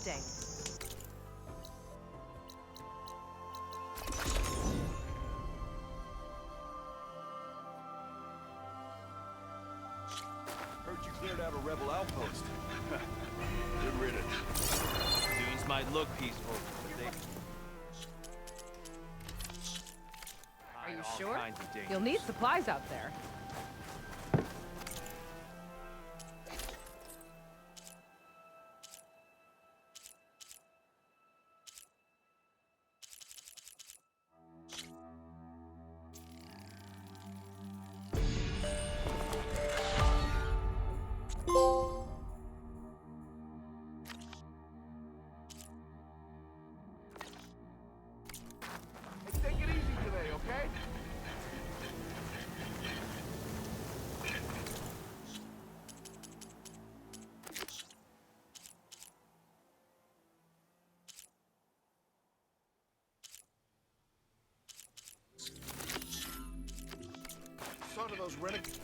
hunting. Heard you cleared out a rebel outpost. Good riddance. Dunes might look peaceful, but they... Are you all sure? kinds of dangers. You'll need supplies out there. Hey, take it easy today, okay? Son of those renegades.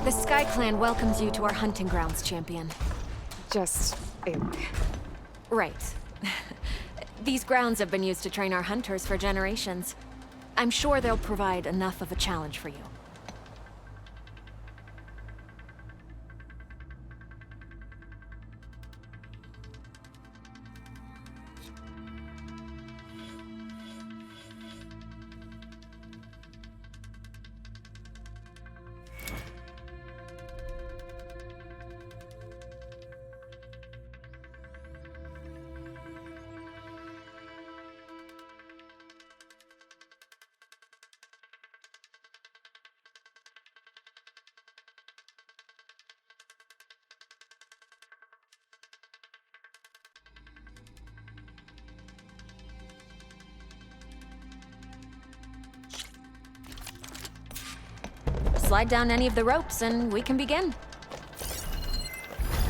The Sky Clan welcomes you to our hunting grounds, champion. Just... Right. These grounds have been used to train our hunters for generations. I'm sure they'll provide enough of a challenge for you. Slide down any of the ropes and we can begin.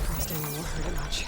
Frosting won't hurt it much.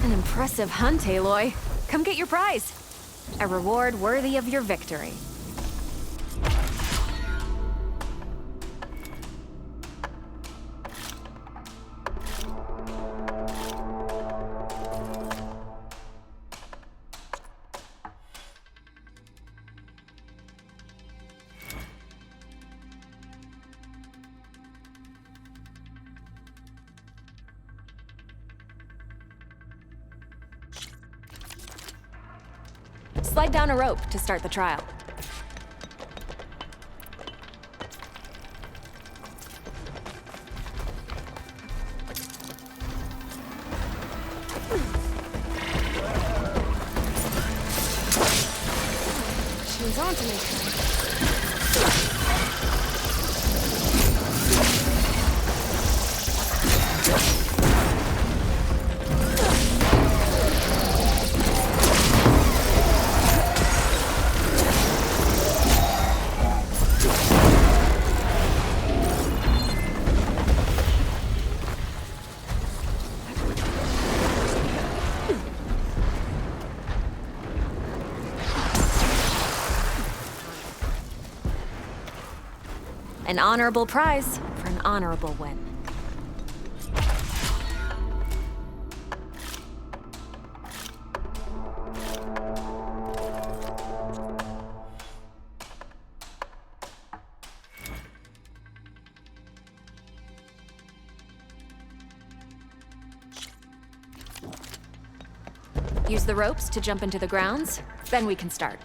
An impressive hunt, Aloy. Come get your prize. A reward worthy of your victory. Slide down a rope to start the trial. She was on to me. An honorable prize for an honorable win. Use the ropes to jump into the grounds, then we can start.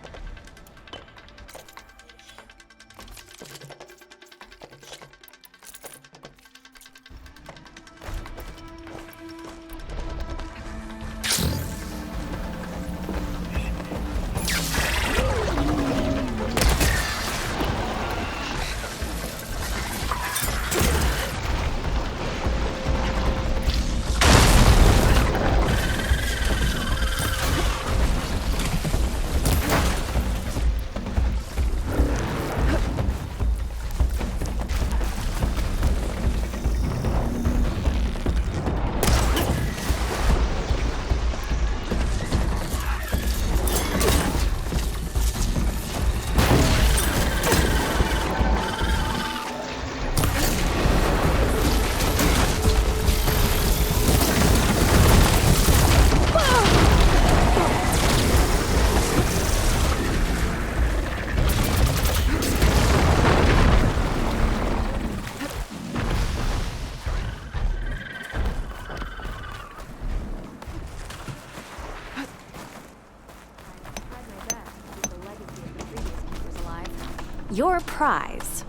Your prize.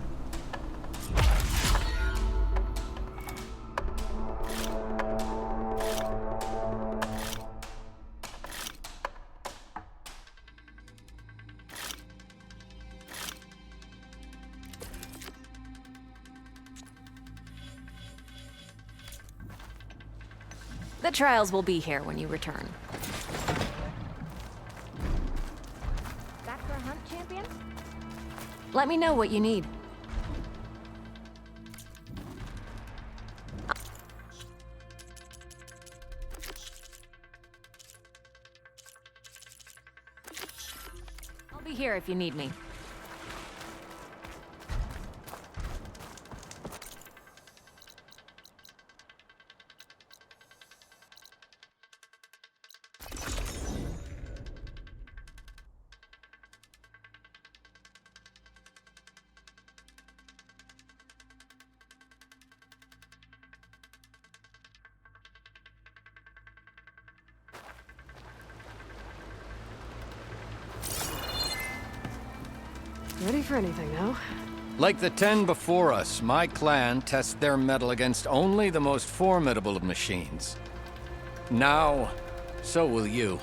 The trials will be here when you return. Back for a hunt, champion? Let me know what you need. I'll be here if you need me. Ready for anything now? Like the 10 before us, my clan tests their mettle against only the most formidable of machines. Now, so will you.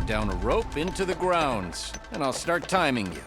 Down a rope into the grounds, and I'll start timing you.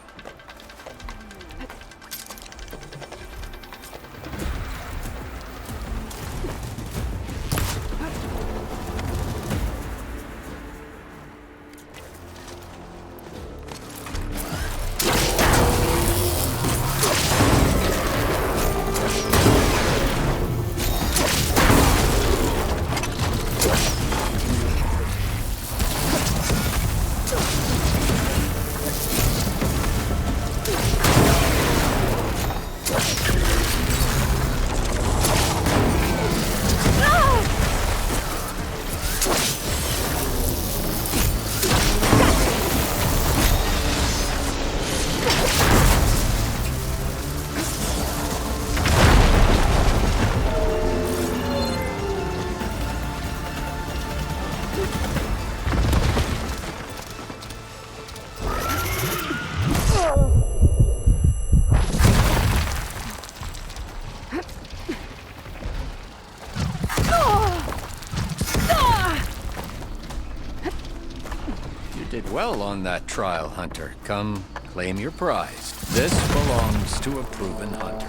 Did well on that trial, Hunter. Come, claim your prize. This belongs to a proven hunter.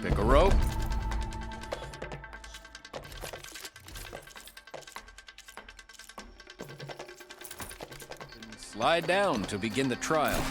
Pick a rope. Slide down to begin the trial.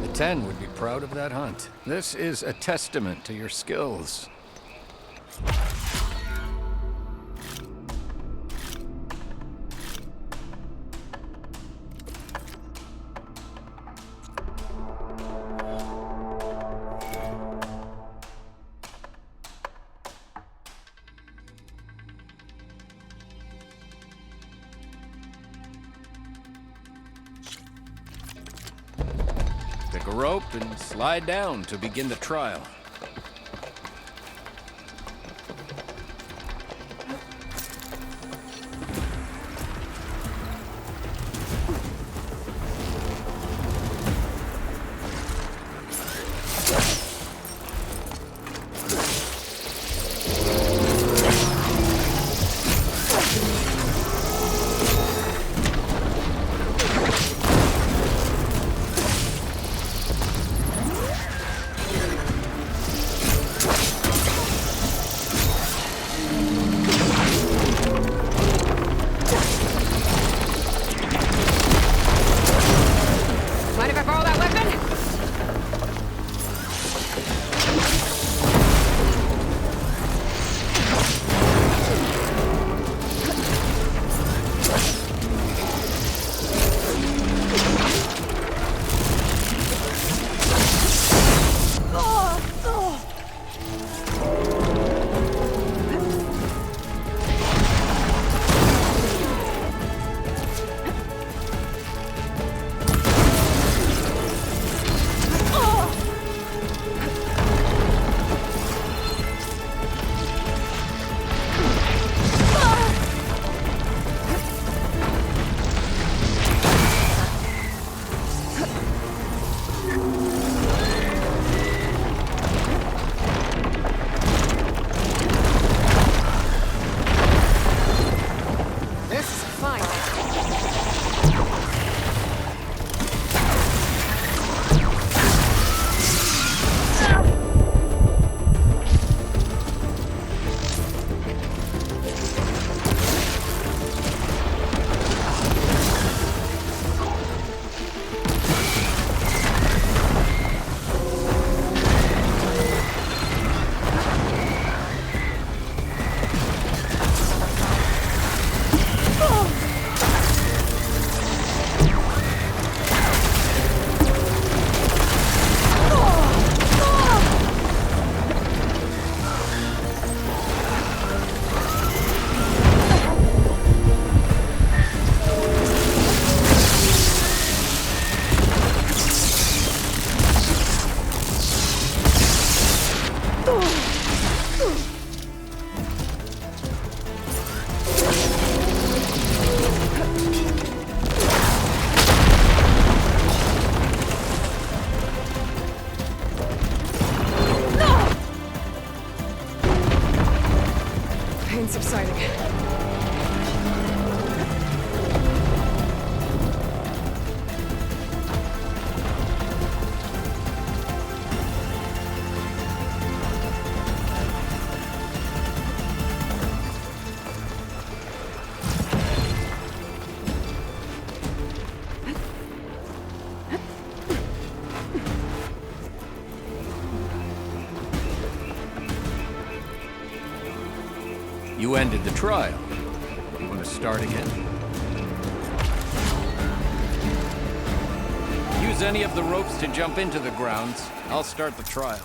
The 10 would be proud of that hunt. This is a testament to your skills. Pick a rope and slide down to begin the trial. ended the trial. You want to start again? Use any of the ropes to jump into the grounds. I'll start the trial.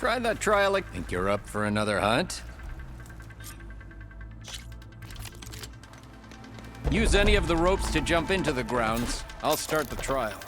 Try that trial. Think you're up for another hunt? Use any of the ropes to jump into the grounds. I'll start the trial.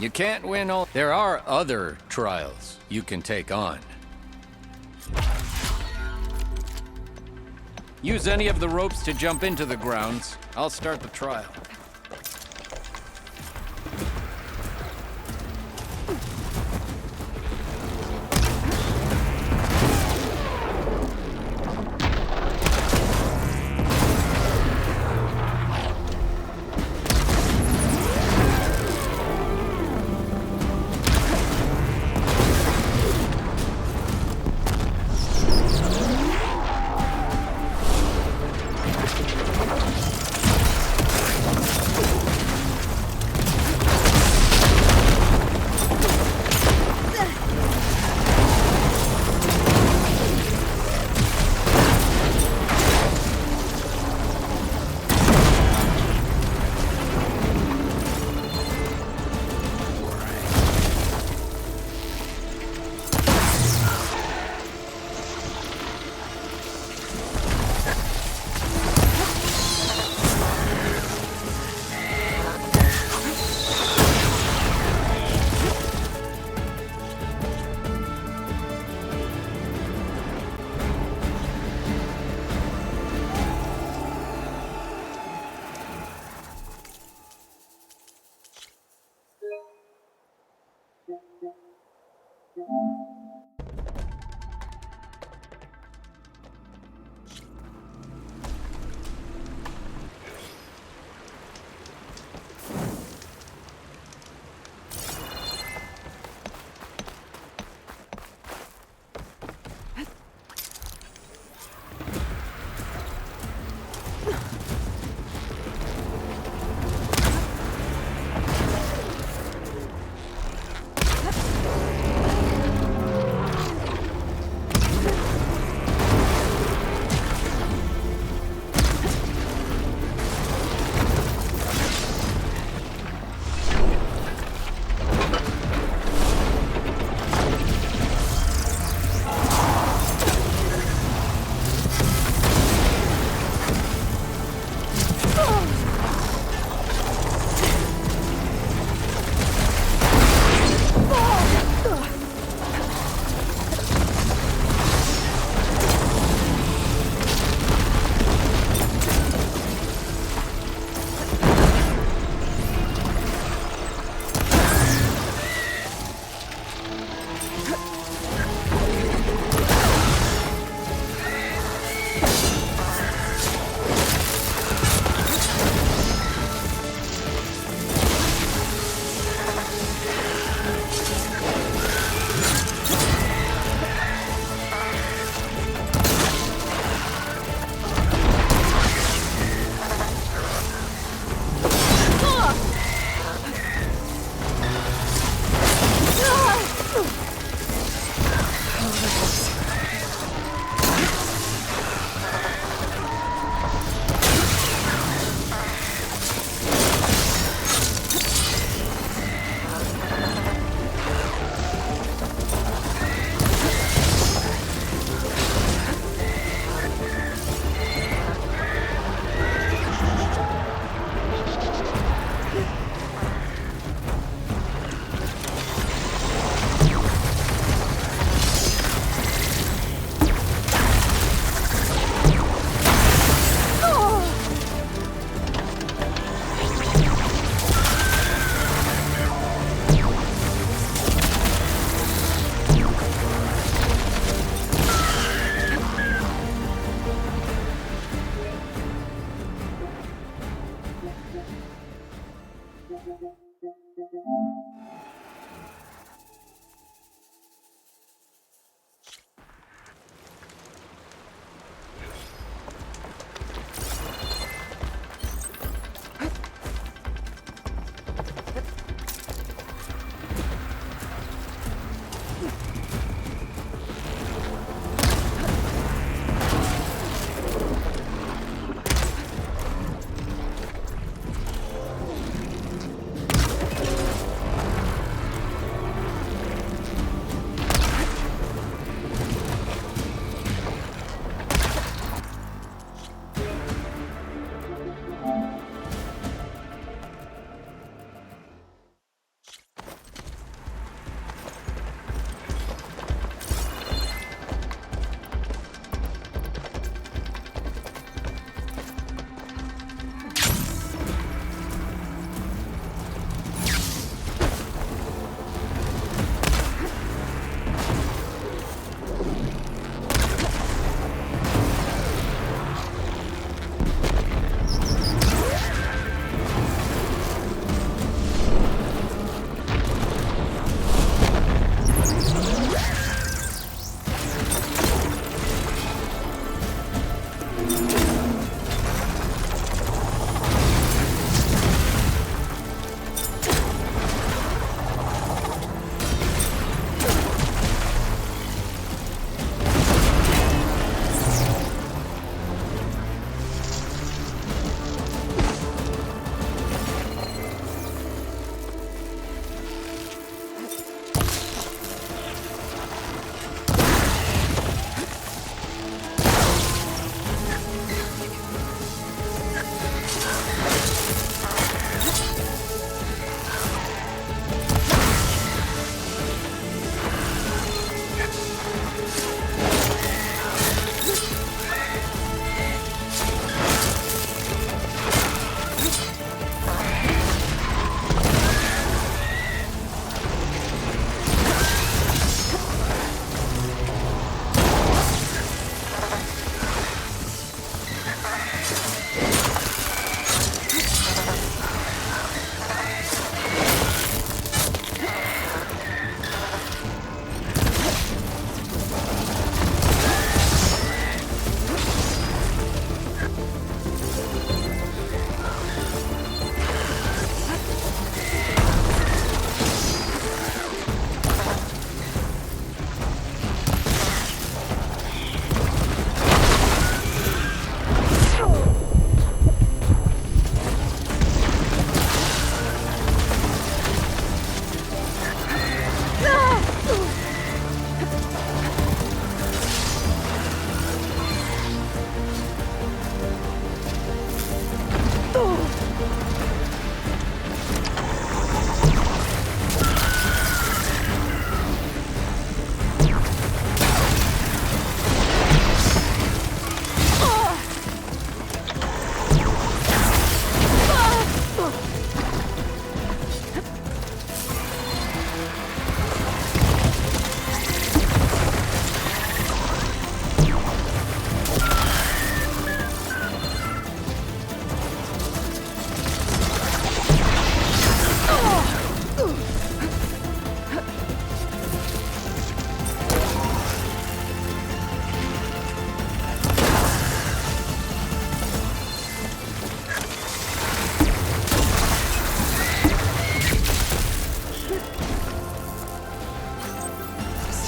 You can't win all. There are other trials you can take on. Use any of the ropes to jump into the grounds. I'll start the trial.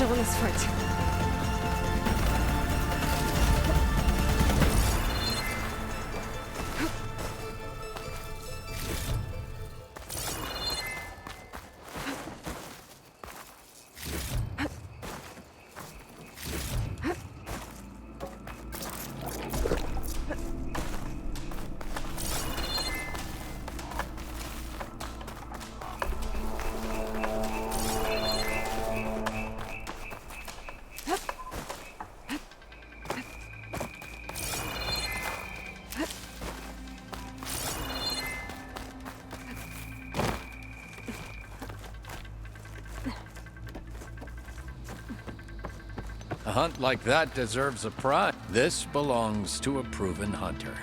still in this fight. A hunt like that deserves a prize. This belongs to a proven hunter.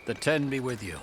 The 10 be with you.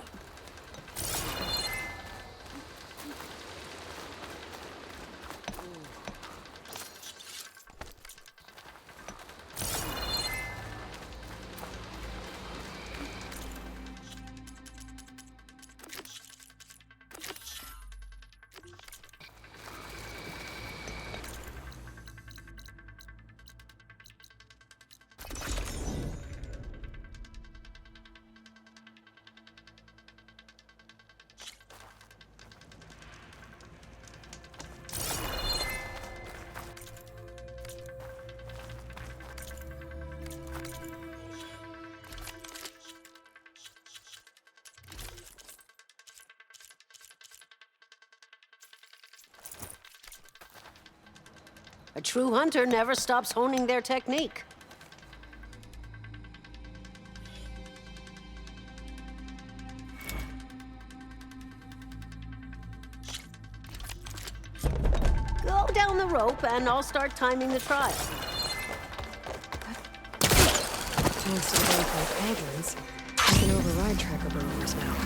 A true hunter never stops honing their technique. Go down the rope and I'll start timing the trial. Thanks to the bank like Adlins, I can override tracker burrowers now.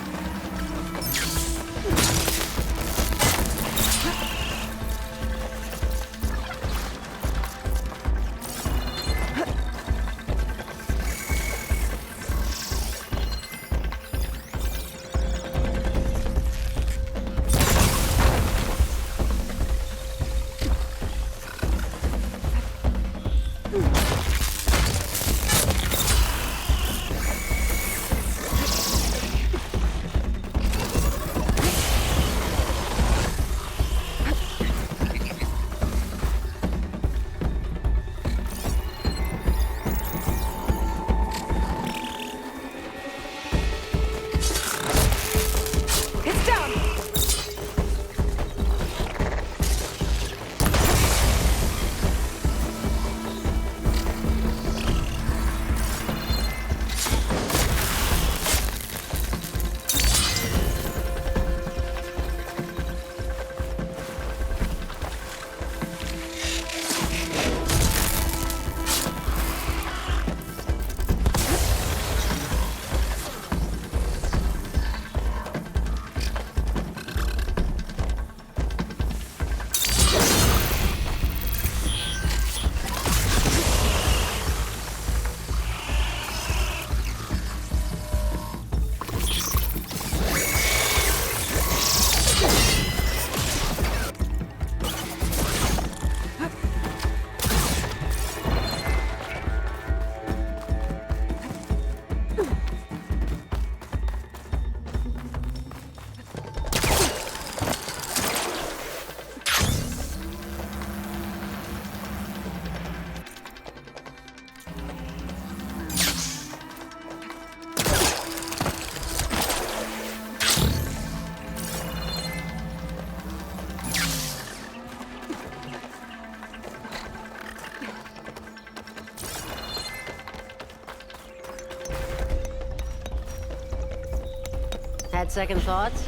Had second thoughts?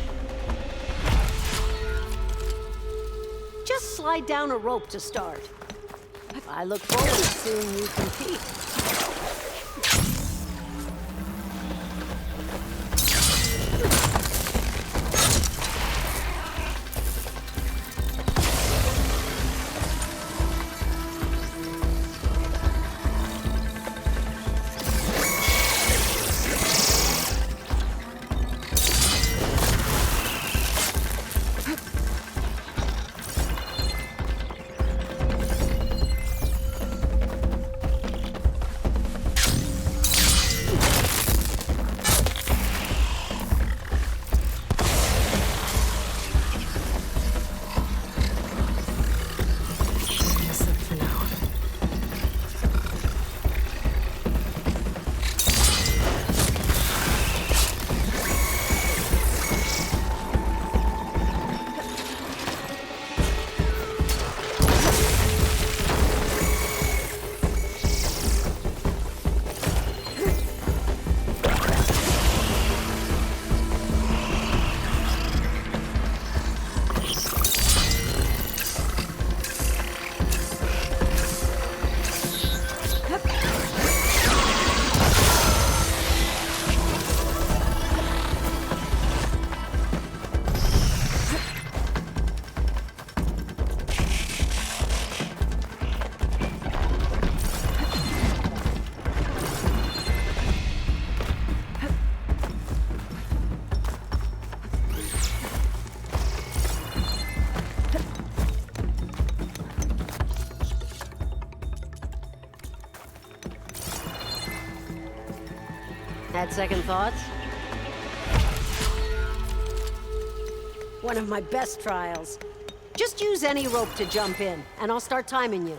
Just slide down a rope to start. I look forward to seeing you compete. Had second thoughts? One of my best trials. Just use any rope to jump in, and I'll start timing you.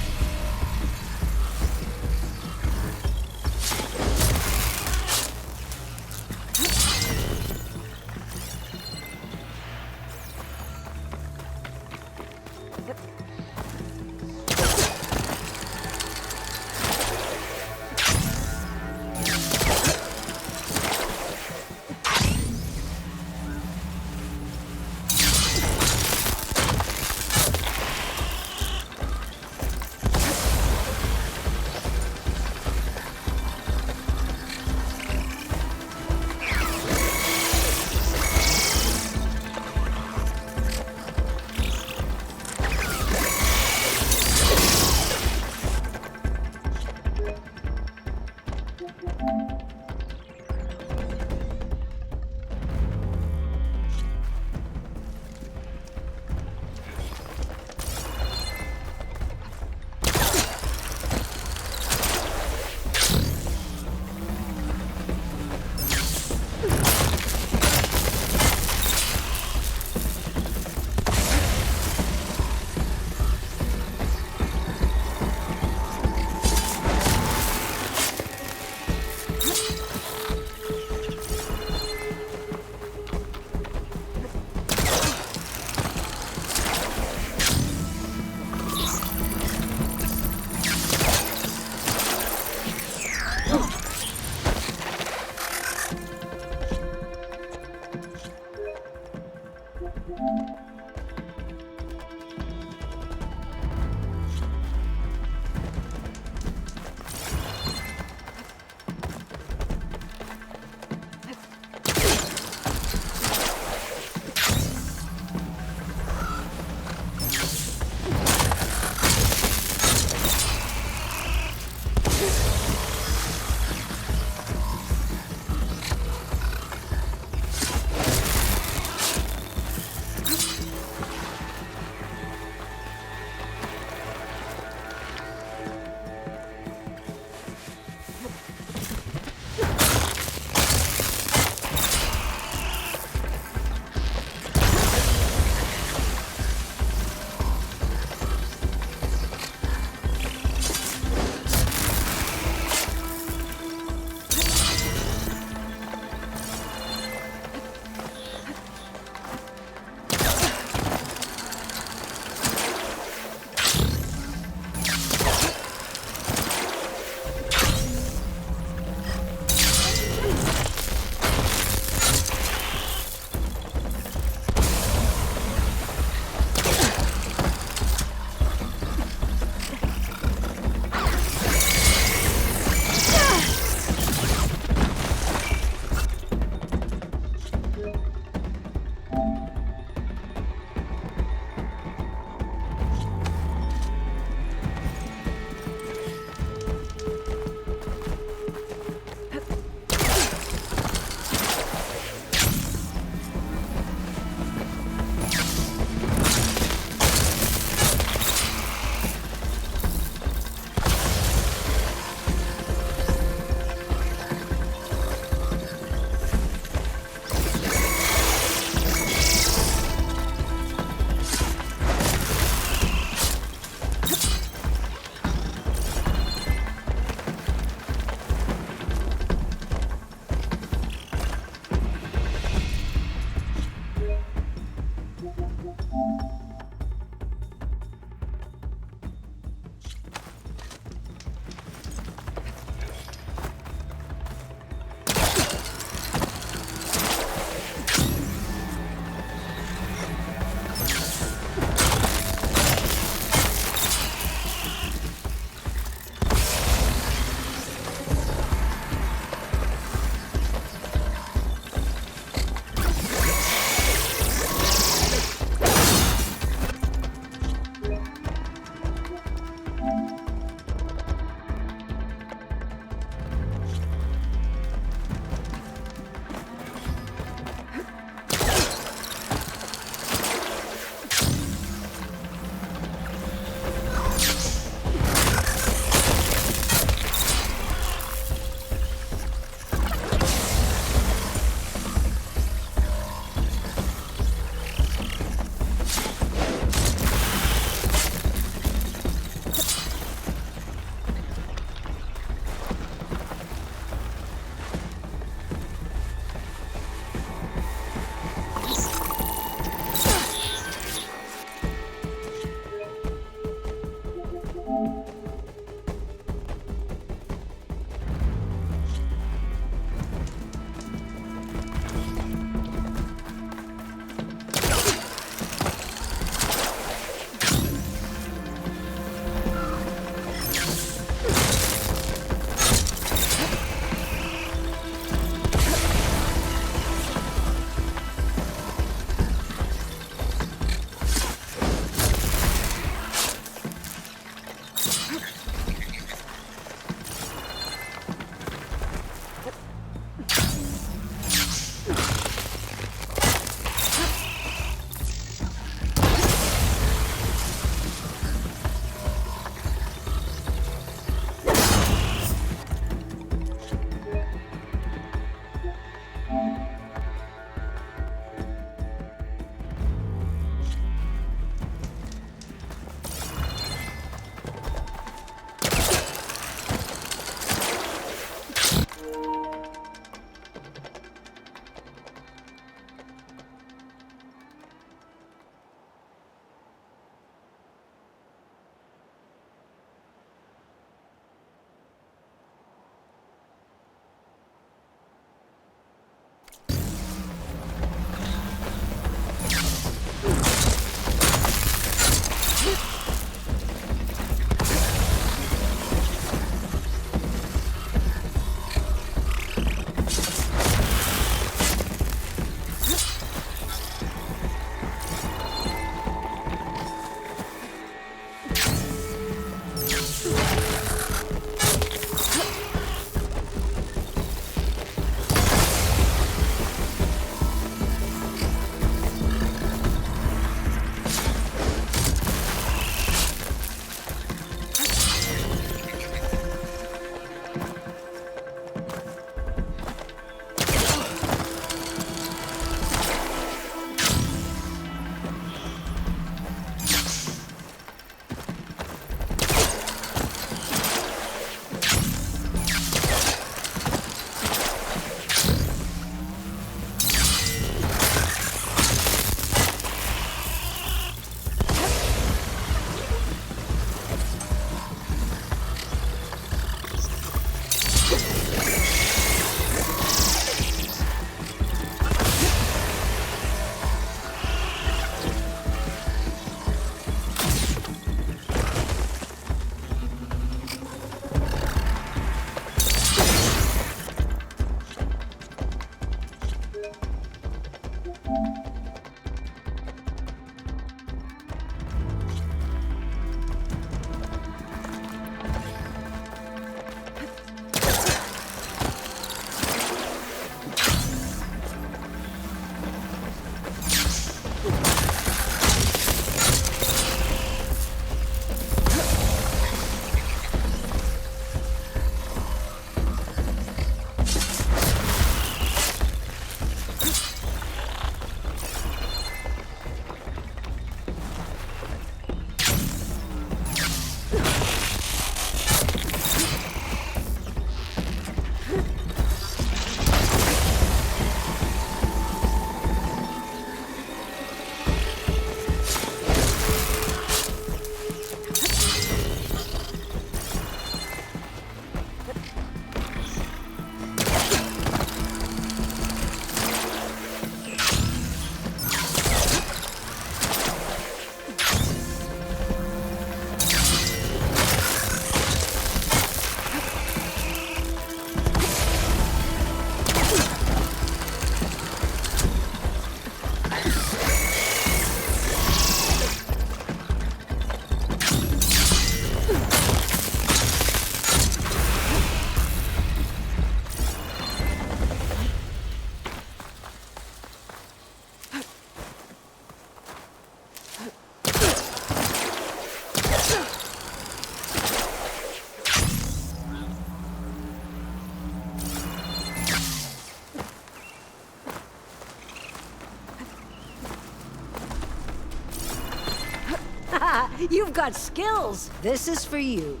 You've got skills. This is for you.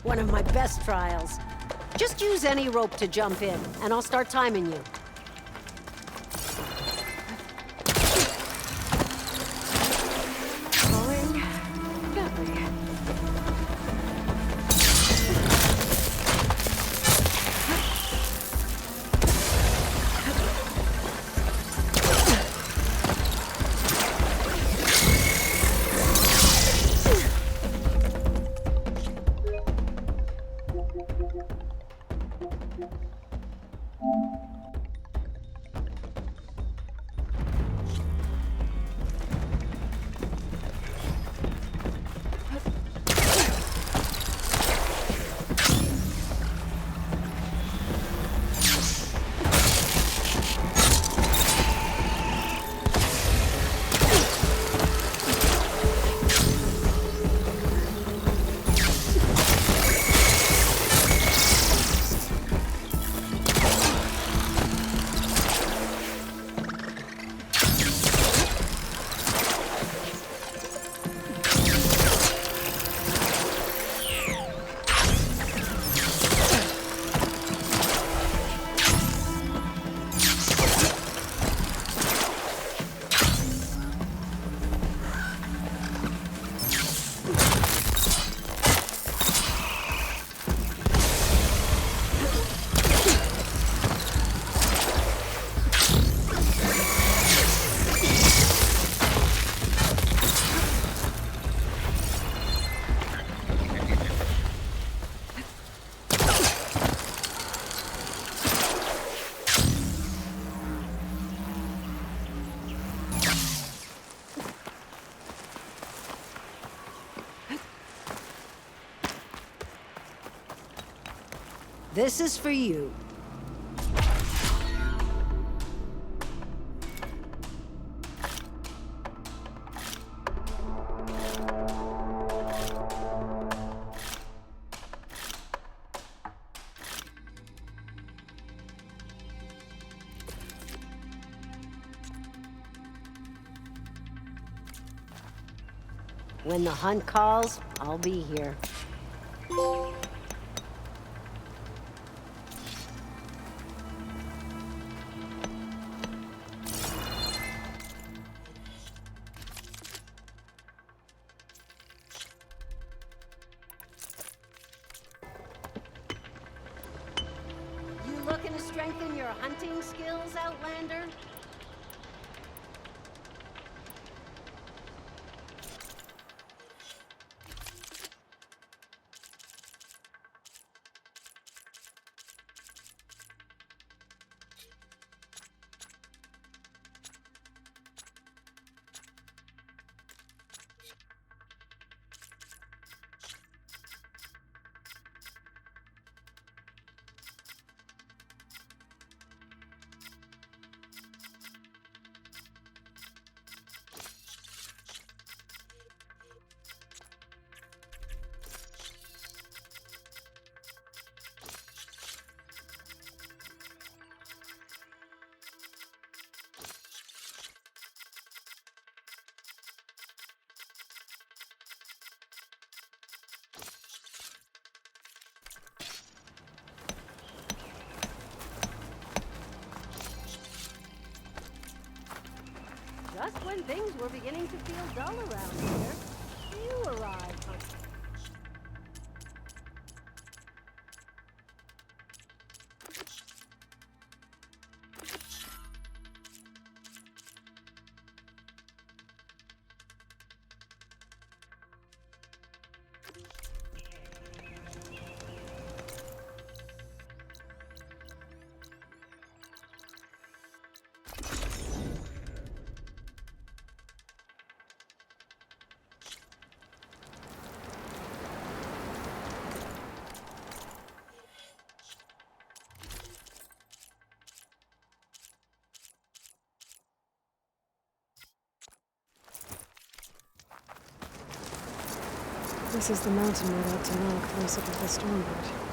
One of my best trials. Just use any rope to jump in, and I'll start timing you. Falling gently. This is for you. When the hunt calls, I'll be here. looking to strengthen your hunting skills, Outlander? Just when things were beginning to feel dull around here, you arrived. This is the mountain road out to Nog, close up with the Stormbird.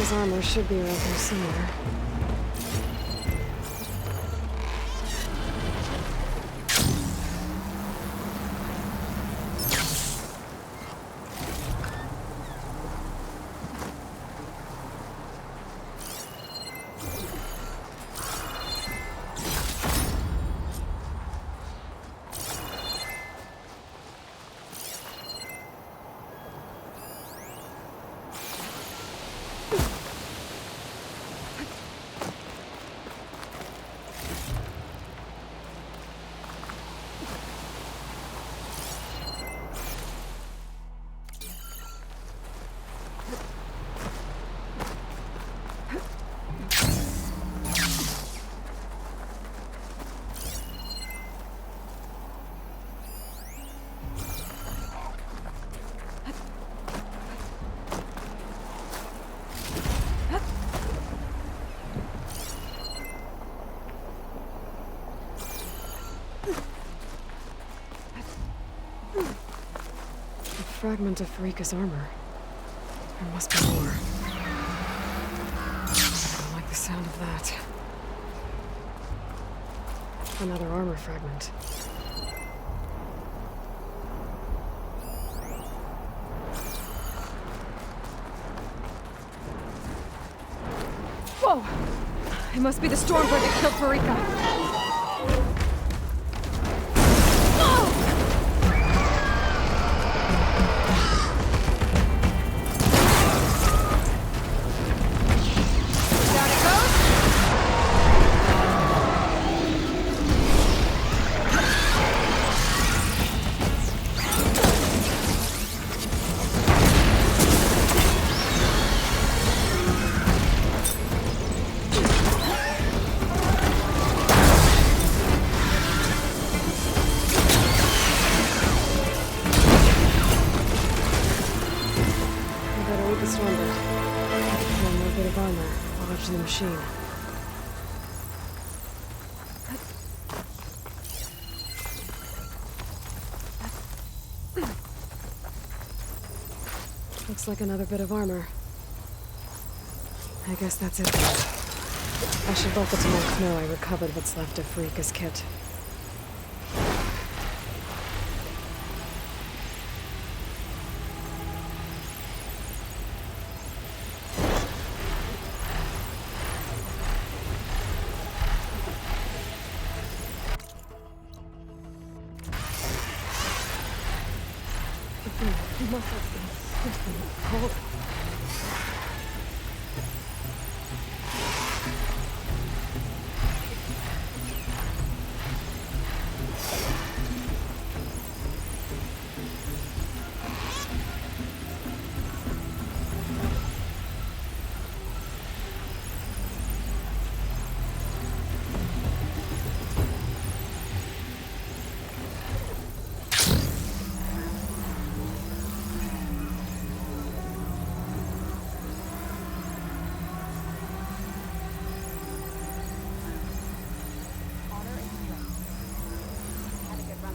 His armor should be around here somewhere. Fragment of Farika's armor. There must be more. I don't like the sound of that. Another armor fragment. Whoa! It must be the Stormbird that killed Farika. One more bit of armor lodged in the machine. Looks like another bit of armor. I guess that's it then. I should let the Tank know I recovered what's left of Farika's kit.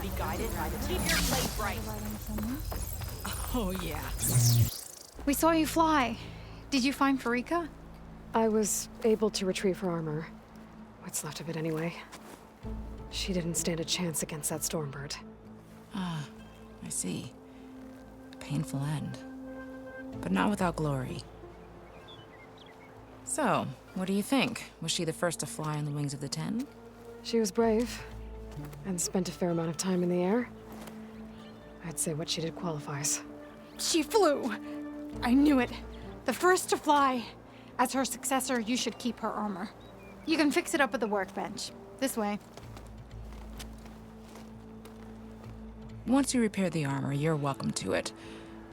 Be guided by the keep your blade bright. Oh yeah. We saw you fly. Did you find Farika? I was able to retrieve her armor. What's left of it anyway. She didn't stand a chance against that Stormbird. Ah, I see. A painful end. But not without glory. So, what do you think? Was she the first to fly on the wings of the Ten? She was brave, and spent a fair amount of time in the air. I'd say what she did qualifies. She flew! I knew it. The first to fly. As her successor, you should keep her armor. You can fix it up at the workbench. This way. Once you repair the armor, you're welcome to it.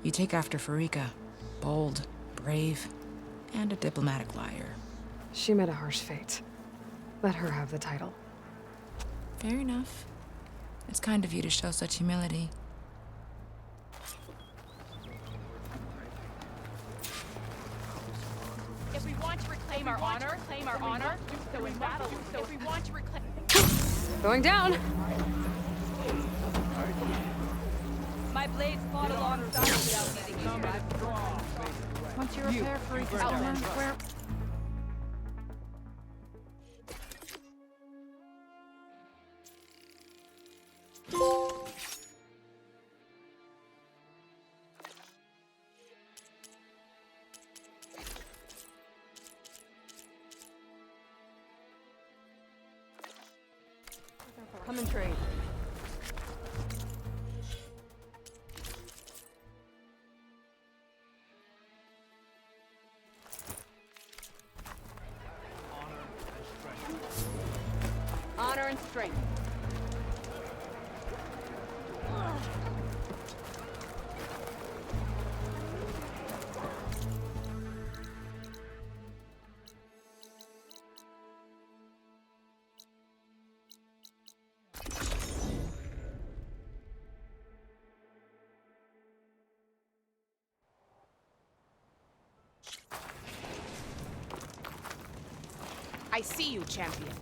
You take after Farika. Bold, brave, and a diplomatic liar. She met a harsh fate. Let her have the title. Fair enough. It's kind of you to show such humility. If we want to reclaim our honor, do so in battle. If we want to reclaim. Going down! My blades fought alongside without needing you. Once you repair Farika's armor, where... Come and trade. Honor and strength. I see you, champion.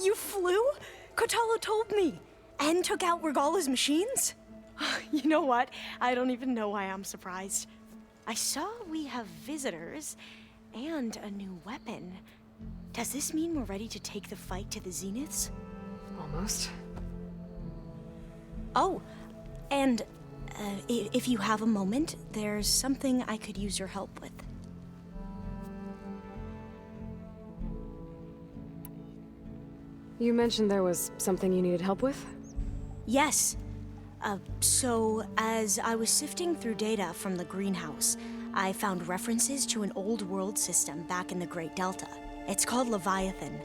You flew? Kotalo told me. And took out Regala's machines? You know what? I don't even know why I'm surprised. I saw we have visitors and a new weapon. Does this mean we're ready to take the fight to the Zeniths? Almost. Oh, and if you have a moment, there's something I could use your help with. You mentioned there was something you needed help with? Yes. So, as I was sifting through data from the greenhouse, I found references to an old world system back in the Great Delta. It's called Leviathan.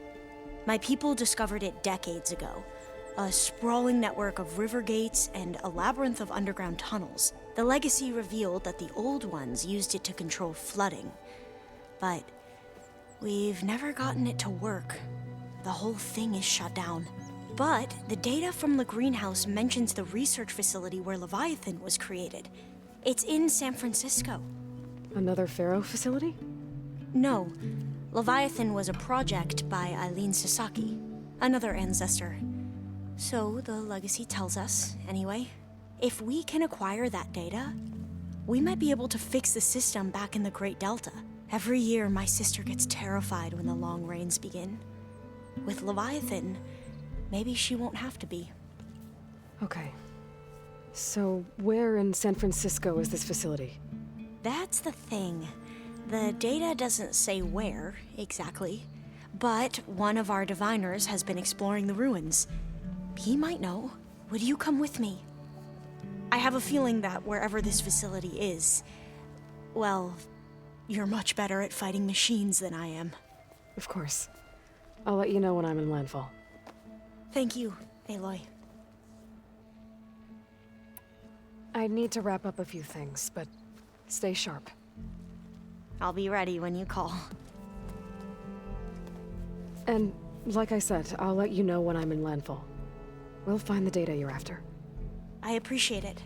My people discovered it decades ago. A sprawling network of river gates and a labyrinth of underground tunnels. The legacy revealed that the old ones used it to control flooding. But we've never gotten it to work. The whole thing is shut down. But the data from the greenhouse mentions the research facility where Leviathan was created. It's in San Francisco. Another Pharaoh facility? No. Leviathan was a project by Eileen Sasaki, another ancestor. So the legacy tells us, anyway, if we can acquire that data, we might be able to fix the system back in the Great Delta. Every year, my sister gets terrified when the long rains begin. With Leviathan, maybe she won't have to be. Okay. So, where in San Francisco is this facility? That's the thing. The data doesn't say where, exactly. But one of our diviners has been exploring the ruins. He might know. Would you come with me? I have a feeling that wherever this facility is, well, you're much better at fighting machines than I am. Of course. I'll let you know when I'm in landfall. Thank you, Aloy. I need to wrap up a few things, but stay sharp. I'll be ready when you call. And, like I said, I'll let you know when I'm in landfall. We'll find the data you're after. I appreciate it.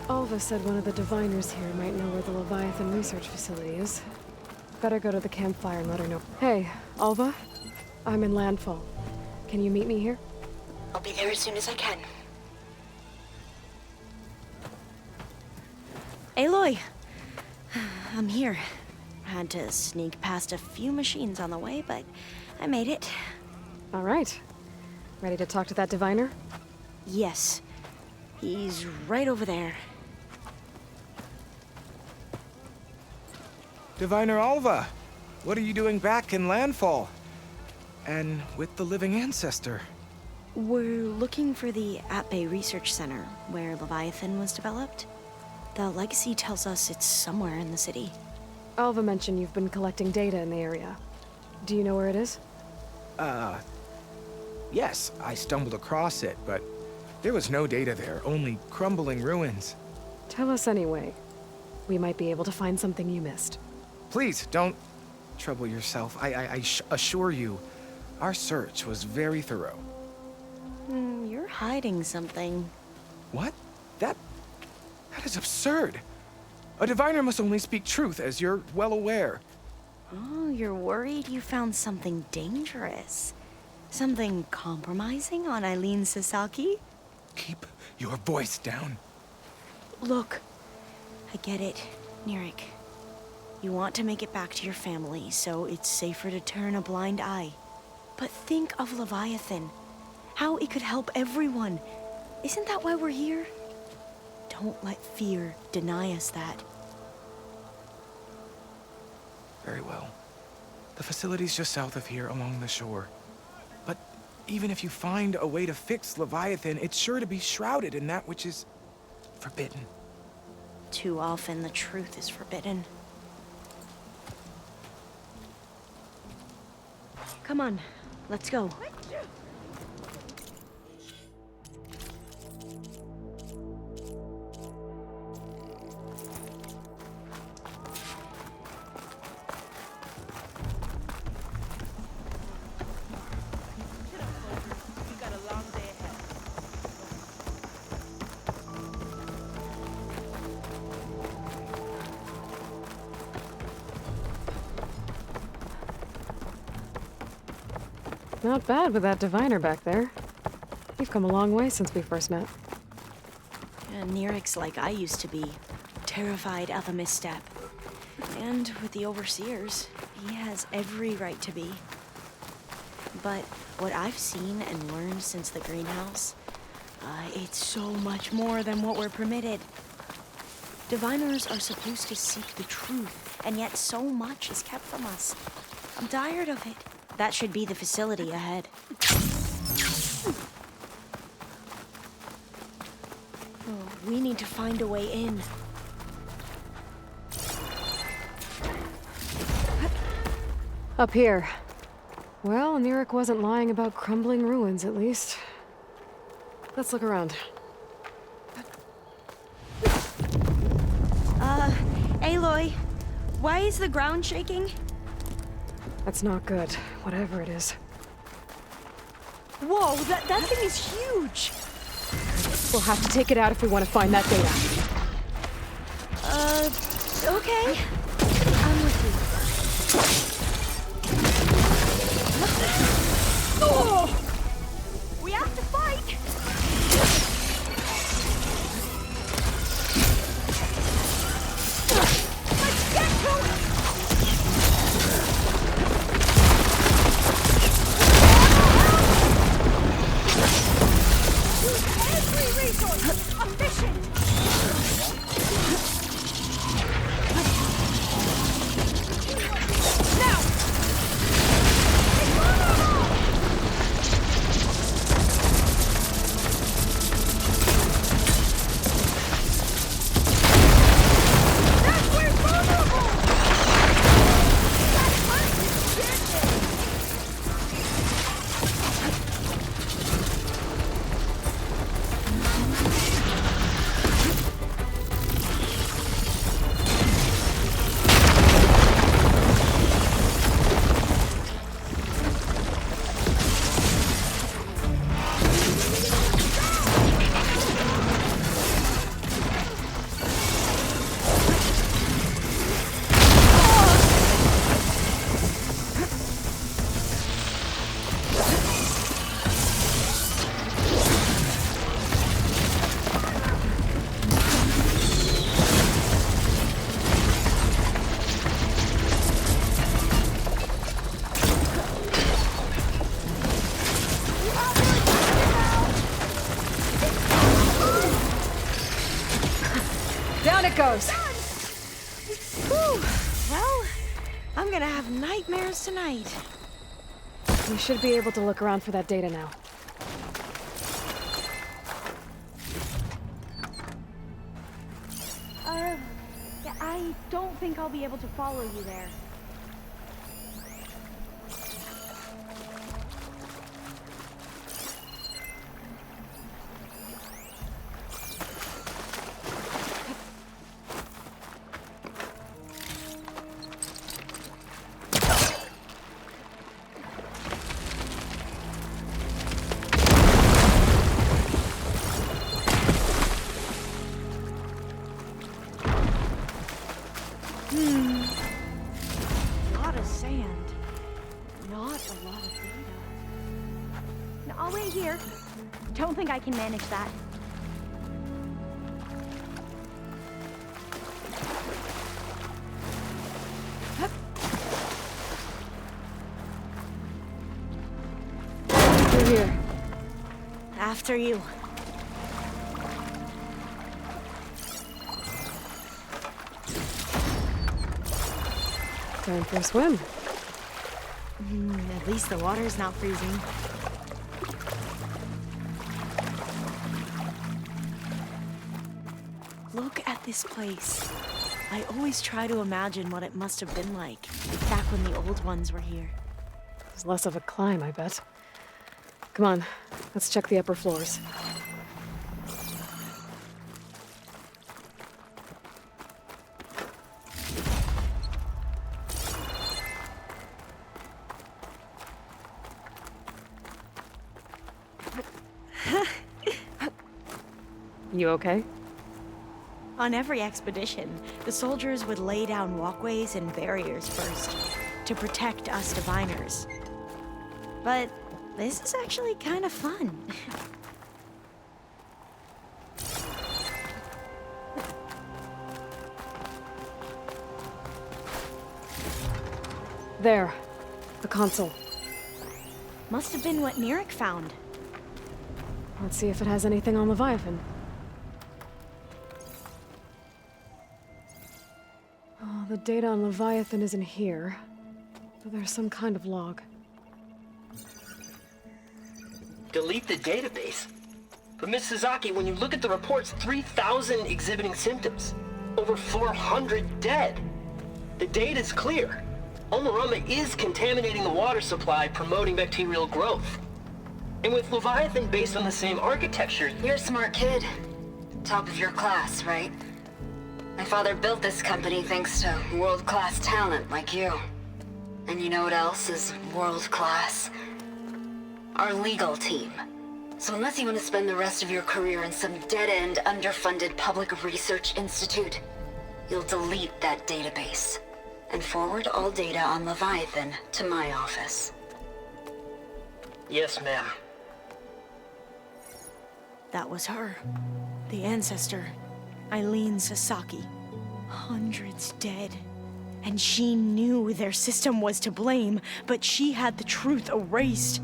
Alva said one of the diviners here might know where the Leviathan research facility is. Better go to the campfire and let her know. Hey, Alva? I'm in landfall. Can you meet me here? I'll be there as soon as I can. Aloy! I'm here. Had to sneak past a few machines on the way, but I made it. All right. Ready to talk to that diviner? Yes. He's right over there. Diviner Alva, what are you doing back in landfall? And with the living ancestor? We're looking for the At-Bay Research Center, where Leviathan was developed. The legacy tells us it's somewhere in the city. Alva mentioned you've been collecting data in the area. Do you know where it is? Yes, I stumbled across it, but there was no data there, only crumbling ruins. Tell us anyway. We might be able to find something you missed. Please, don't trouble yourself. I assure you, our search was very thorough. You're hiding something. What? That is absurd. A diviner must only speak truth, as you're well aware. Oh, you're worried you found something dangerous? Something compromising on Eileen Sasaki? Keep your voice down. Look, I get it, Nirik. You want to make it back to your family, so it's safer to turn a blind eye. But think of Leviathan. How it could help everyone. Isn't that why we're here? Don't let fear deny us that. Very well. The facility's just south of here, along the shore. But even if you find a way to fix Leviathan, it's sure to be shrouded in that which is forbidden. Too often the truth is forbidden. Come on, let's go. Not bad with that diviner back there. We've come a long way since we first met. Yeah, Neeric's like I used to be. Terrified of a misstep. And with the Overseers, he has every right to be. But what I've seen and learned since the greenhouse, it's so much more than what we're permitted. Diviners are supposed to seek the truth, and yet so much is kept from us. I'm tired of it. That should be the facility ahead. Oh, we need to find a way in. Up here. Well, Neeric wasn't lying about crumbling ruins, at least. Let's look around. Aloy, why is the ground shaking? That's not good, whatever it is. Whoa, that thing is huge! We'll have to take it out if we want to find that data. Okay. I'm with you. Oh! We have to fight! Let's get to it! Use every resource! Efficient! Down it goes! Whew. Well, I'm gonna have nightmares tonight. We should be able to look around for that data now. I don't think I'll be able to follow you there. A lot of sand. Not a lot of data. No, I'll wait here. Don't think I can manage that. We're here. After you. Time for a swim. At least the water's not freezing. Look at this place. I always try to imagine what it must have been like back when the old ones were here. It's less of a climb, I bet. Come on, let's check the upper floors. You okay? On every expedition, the soldiers would lay down walkways and barriers first to protect us diviners. But this is actually kind of fun. There. The console. Must have been what Neric found. Let's see if it has anything on Leviathan. Oh, the data on Leviathan isn't here. But there's some kind of log. Delete the database? But Miss Sasaki, when you look at the reports, 3,000 exhibiting symptoms. Over 400 dead. The data's clear. Omarama is contaminating the water supply, promoting bacterial growth. And with Leviathan based on the same architecture... You're a smart kid. Top of your class, right? My father built this company thanks to world-class talent like you. And you know what else is world-class? Our legal team. So unless you want to spend the rest of your career in some dead-end, underfunded public research institute, you'll delete that database and forward all data on Leviathan to my office. Yes, ma'am. That was her. The ancestor. Eileen Sasaki. Hundreds dead. And she knew their system was to blame, but she had the truth erased.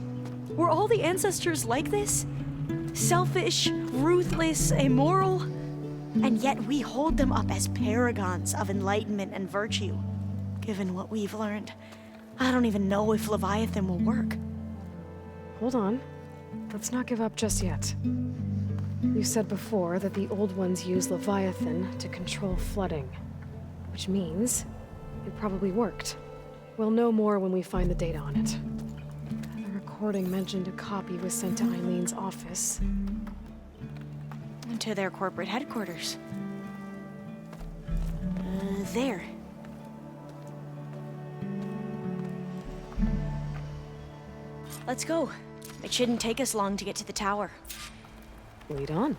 Were all the ancestors like this? Selfish, ruthless, immoral? And yet we hold them up as paragons of enlightenment and virtue. Given what we've learned, I don't even know if Leviathan will work. Hold on. Let's not give up just yet. You said before that the old ones use Leviathan to control flooding. Which means it probably worked. We'll know more when we find the data on it. The recording mentioned a copy was sent to Eileen's office. To their corporate headquarters. There. Let's go. It shouldn't take us long to get to the tower. Lead on.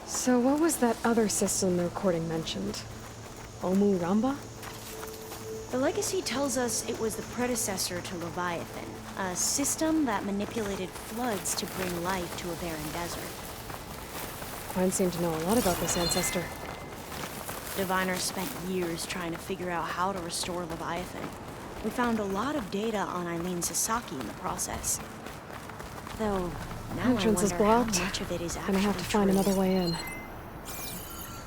So what was that other system the recording mentioned? Omu Ramba? The legacy tells us it was the predecessor to Leviathan, a system that manipulated floods to bring life to a barren desert. Mine seem to know a lot about this ancestor. Diviners spent years trying to figure out how to restore Leviathan. We found a lot of data on Eileen Sasaki in the process. Though, now Entrance I is wonder how blocked. much of it is actually Gonna have to find true. another way in.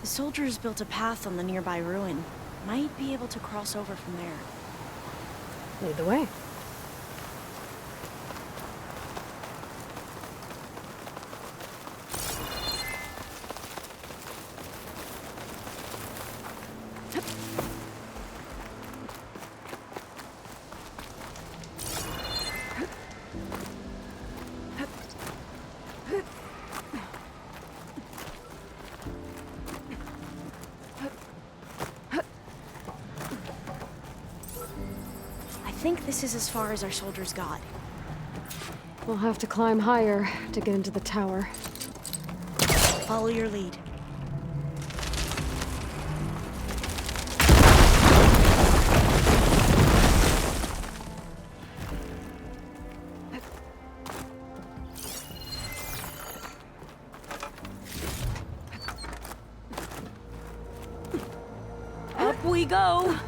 The soldiers built a path on the nearby ruin. Might be able to cross over from there. Lead the way. I think this is as far as our soldiers got. We'll have to climb higher to get into the tower. Follow your lead. Up we go!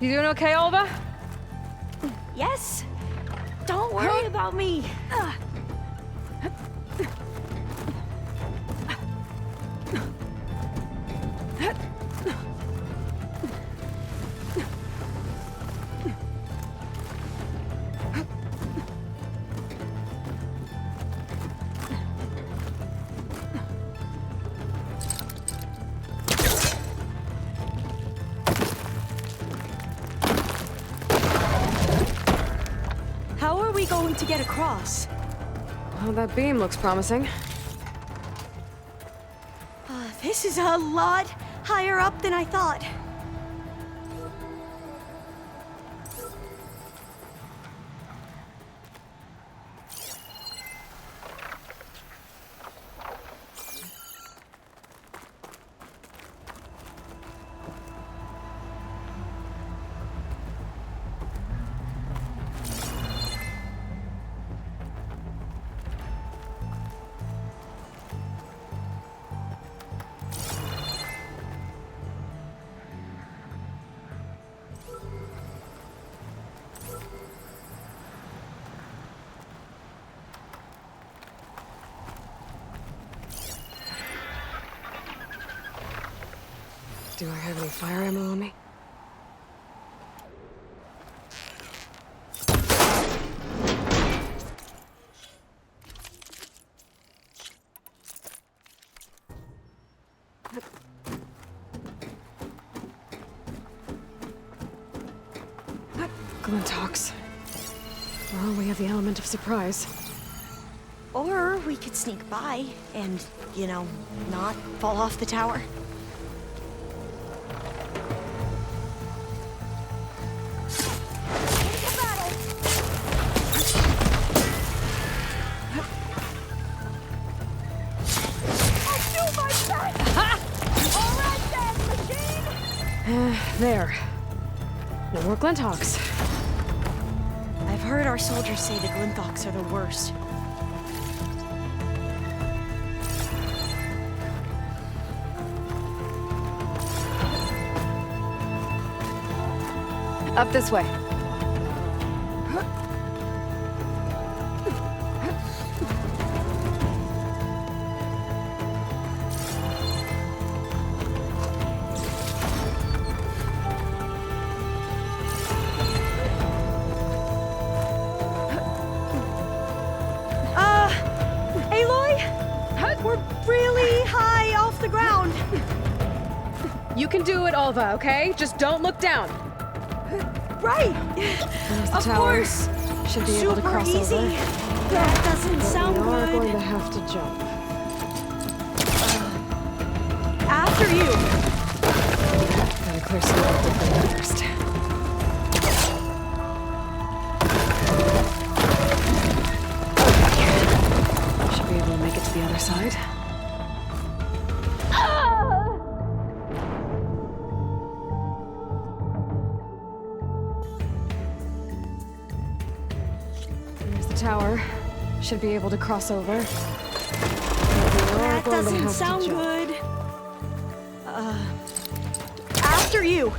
You doing okay, Alva? Yes! Don't worry about me! going to get across? Well, that beam looks promising. This is a lot higher up than I thought. Do I have any fire ammo on me? Glintox. Well, we have the element of surprise. Or we could sneak by and, you know, not fall off the tower. There. No more Glintox. I've heard our soldiers say the Glintox are the worst. Up this way. Aloy? We're really high off the ground. You can do it, Alva, okay? Just don't look down. Right. There's the Of tower. course. Should be able to Super cross easy. over. That doesn't sound We are good. going to have to jump. After you. Gotta clear some of that debris first. Should be able to make it to the other side. There's the tower. Should be able to cross over. That doesn't sound good. After you.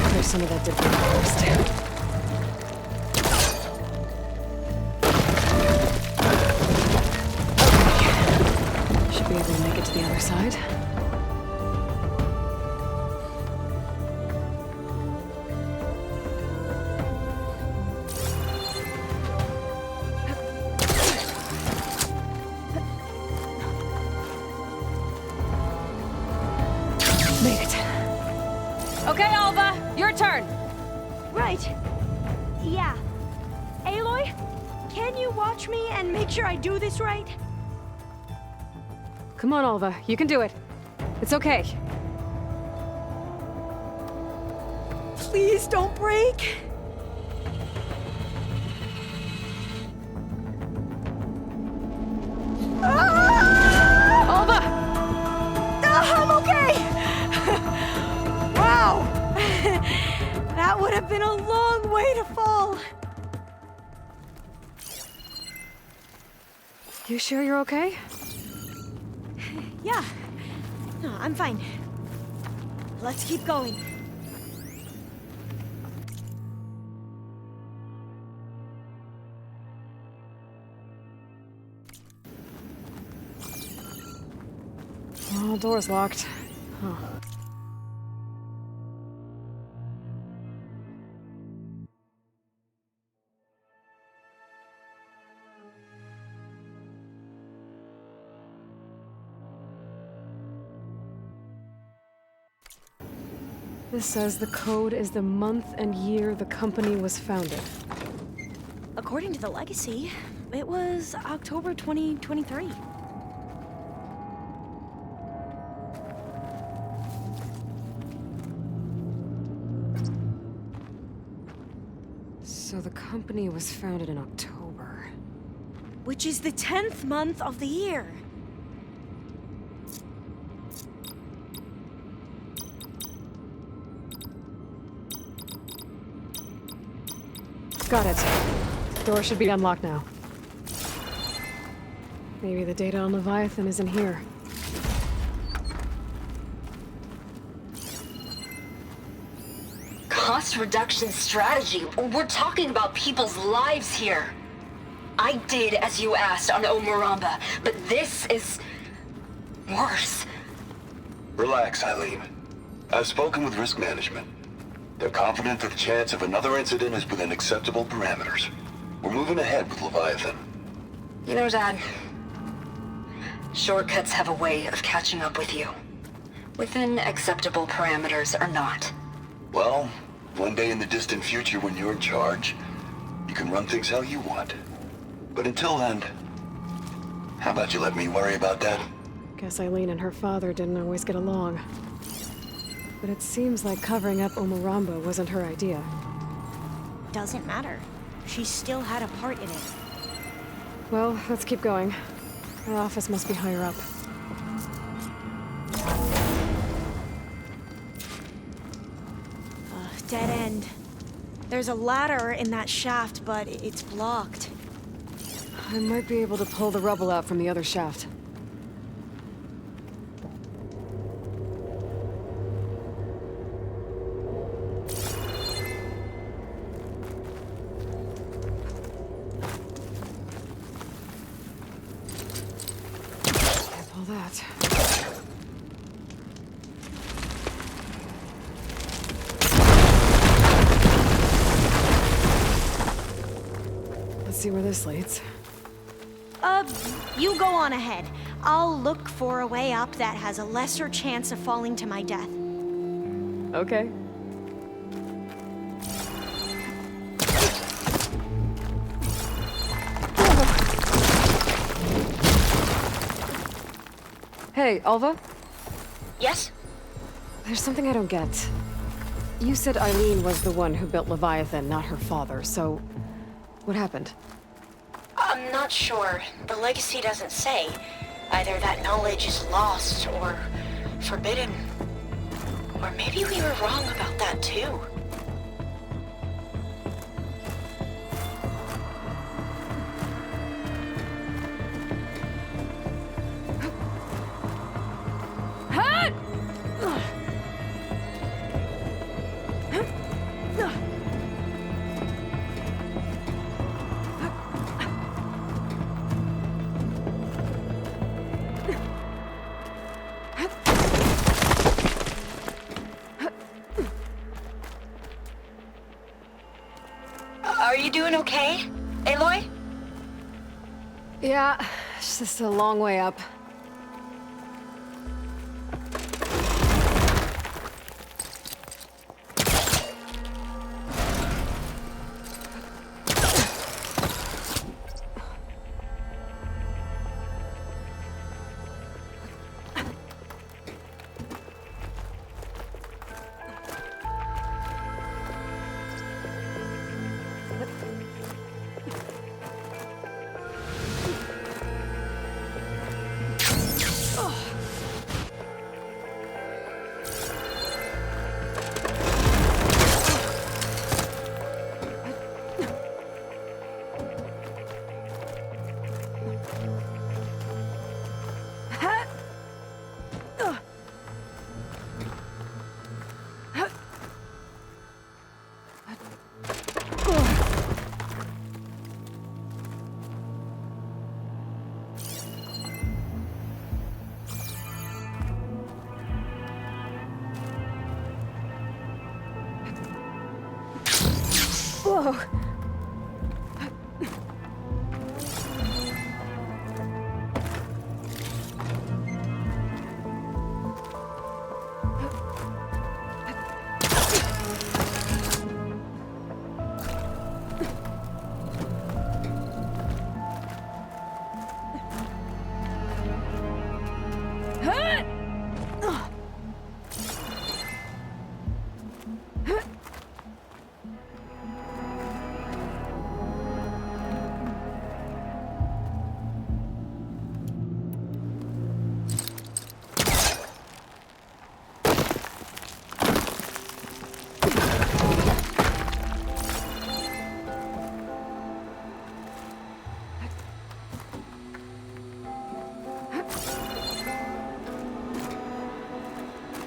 Clear some of that debris first. Should be able to make it to the other side. Made it. Okay, Alva, your turn. Right. Yeah. Aloy, can you watch me and make sure I do this right? Come on, Alva, you can do it. It's okay. Please don't break. Alva! I'm okay! Wow! That would have been a long way to fall. You sure you're okay? Yeah. No, I'm fine. Let's keep going. Oh, door's locked. Huh. This says the code is the month and year the company was founded. According to the legacy, it was October 2023. So the company was founded in October. Which is the 10th month of the year. Got it. Door should be unlocked now. Maybe the data on Leviathan is in here. Cost reduction strategy? We're talking about people's lives here. I did as you asked on Omuramba, but this is worse. Relax, Eileen. I've spoken with risk management. They're confident that the chance of another incident is within acceptable parameters. We're moving ahead with Leviathan. You know, Dad, shortcuts have a way of catching up with you. Within acceptable parameters or not. Well, one day in the distant future when you're in charge, you can run things how you want. But until then, how about you let me worry about that? Guess Eileen and her father didn't always get along. But it seems like covering up Omuramba wasn't her idea. Doesn't matter. She still had a part in it. Well, let's keep going. Her office must be higher up. Dead end. There's a ladder in that shaft, but it's blocked. I might be able to pull the rubble out from the other shaft. Can't pull that. Let's see where this leads. You go on ahead. I'll look for a way up that has a lesser chance of falling to my death. Okay. Hey, Alva? Yes? There's something I don't get. You said Eileen was the one who built Leviathan, not her father, so... what happened? I'm not sure. The legacy doesn't say. Either that knowledge is lost or forbidden. Or maybe we were wrong about that too. Are you doing okay, Aloy? Yeah, it's just a long way up. Whoa.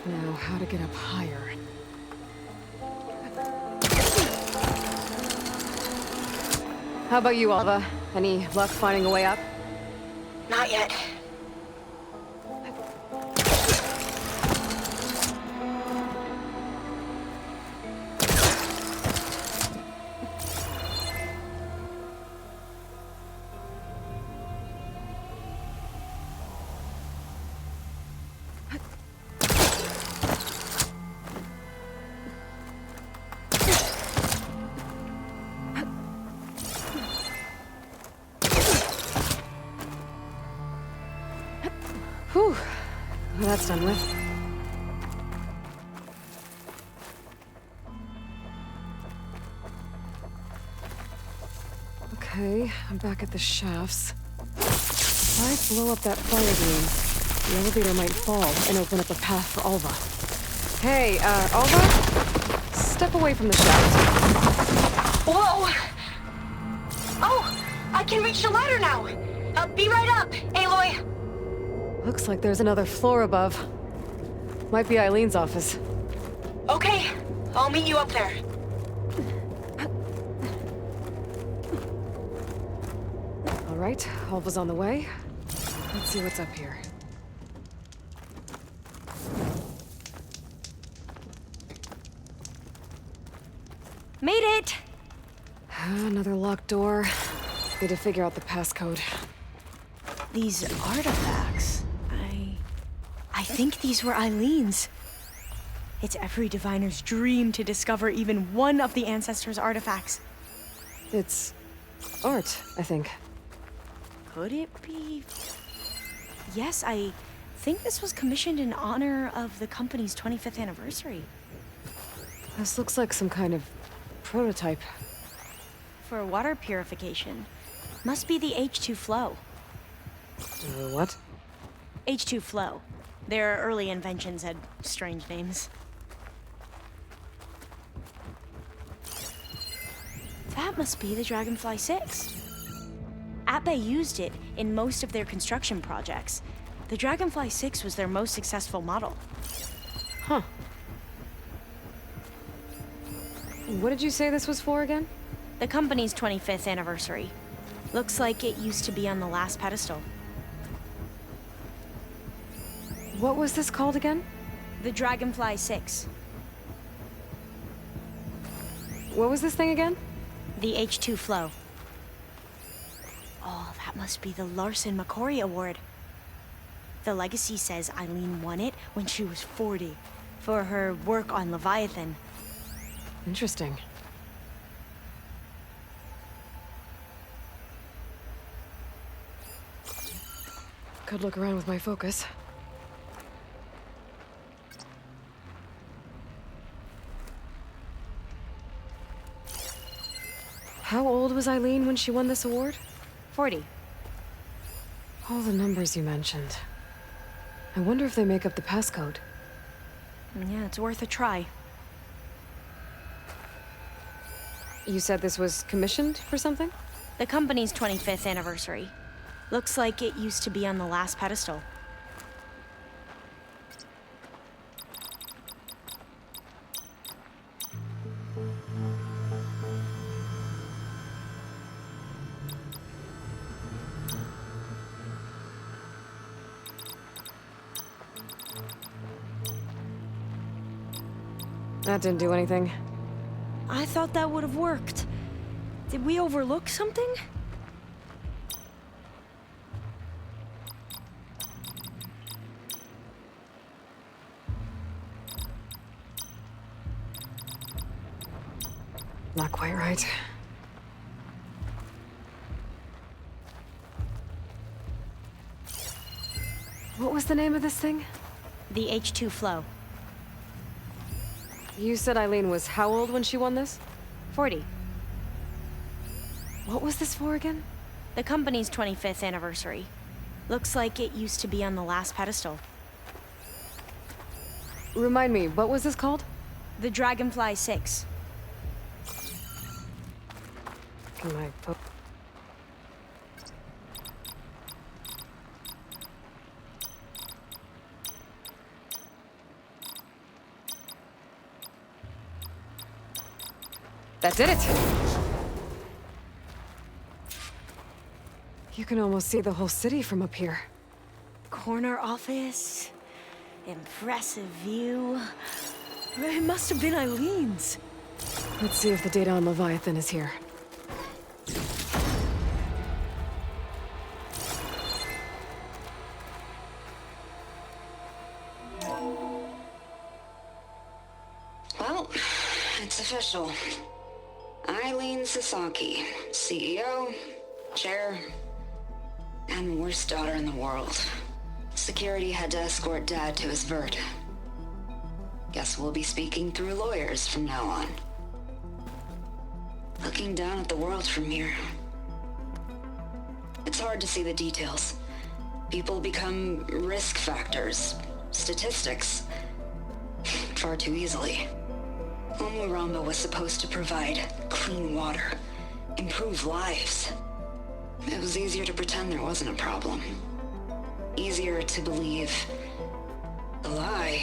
Now, how to get up higher? How about you, Alva? Any luck finding a way up? Not yet. Whew. Well, that's done with. Okay, I'm back at the shafts. If I blow up that fire beam, the elevator might fall and open up a path for Alva. Hey, Alva? Step away from the shaft. Whoa! Oh! I can reach the ladder now! Be right up, Aloy! Looks like there's another floor above. Might be Eileen's office. Okay, I'll meet you up there. All right, Alva's on the way. Let's see what's up here. Made it! Another locked door. Need to figure out the passcode. These artifacts... I think these were Eileen's. It's every diviner's dream to discover even one of the ancestors' artifacts. It's art, I think. Could it be? Yes, I think this was commissioned in honor of the company's 25th anniversary. This looks like some kind of prototype. For water purification. Must be the H2 flow. What? H2 flow. Their early inventions had strange names. That must be the Dragonfly 6. Ape used it in most of their construction projects. The Dragonfly 6 was their most successful model. Huh. What did you say this was for again? The company's 25th anniversary. Looks like it used to be on the last pedestal. What was this called again? The Dragonfly 6. What was this thing again? The H2 flow. Oh, that must be the Larson McCory Award. The legacy says Eileen won it when she was 40 for her work on Leviathan. Interesting. Could look around with my focus. How old was Eileen when she won this award? 40. All the numbers you mentioned. I wonder if they make up the passcode. Yeah, it's worth a try. You said this was commissioned for something? The company's 25th anniversary. Looks like it used to be on the last pedestal. That didn't do anything. I thought that would have worked. Did we overlook something? Not quite right. What was the name of this thing? The H2 flow. You said Eileen was how old when she won this? 40. What was this for again? The company's 25th anniversary. Looks like it used to be on the last pedestal. Remind me, what was this called? The Dragonfly 6. Can I That did it! You can almost see the whole city from up here. Corner office. Impressive view. It must have been Eileen's. Let's see if the data on Leviathan is here. Well, it's official. Eileen Sasaki, CEO, chair, and worst daughter in the world. Security had to escort Dad to his vert. Guess we'll be speaking through lawyers from now on. Looking down at the world from here. It's hard to see the details. People become risk factors, statistics, far too easily. Omuramba was supposed to provide clean water, improve lives. It was easier to pretend there wasn't a problem. Easier to believe the lie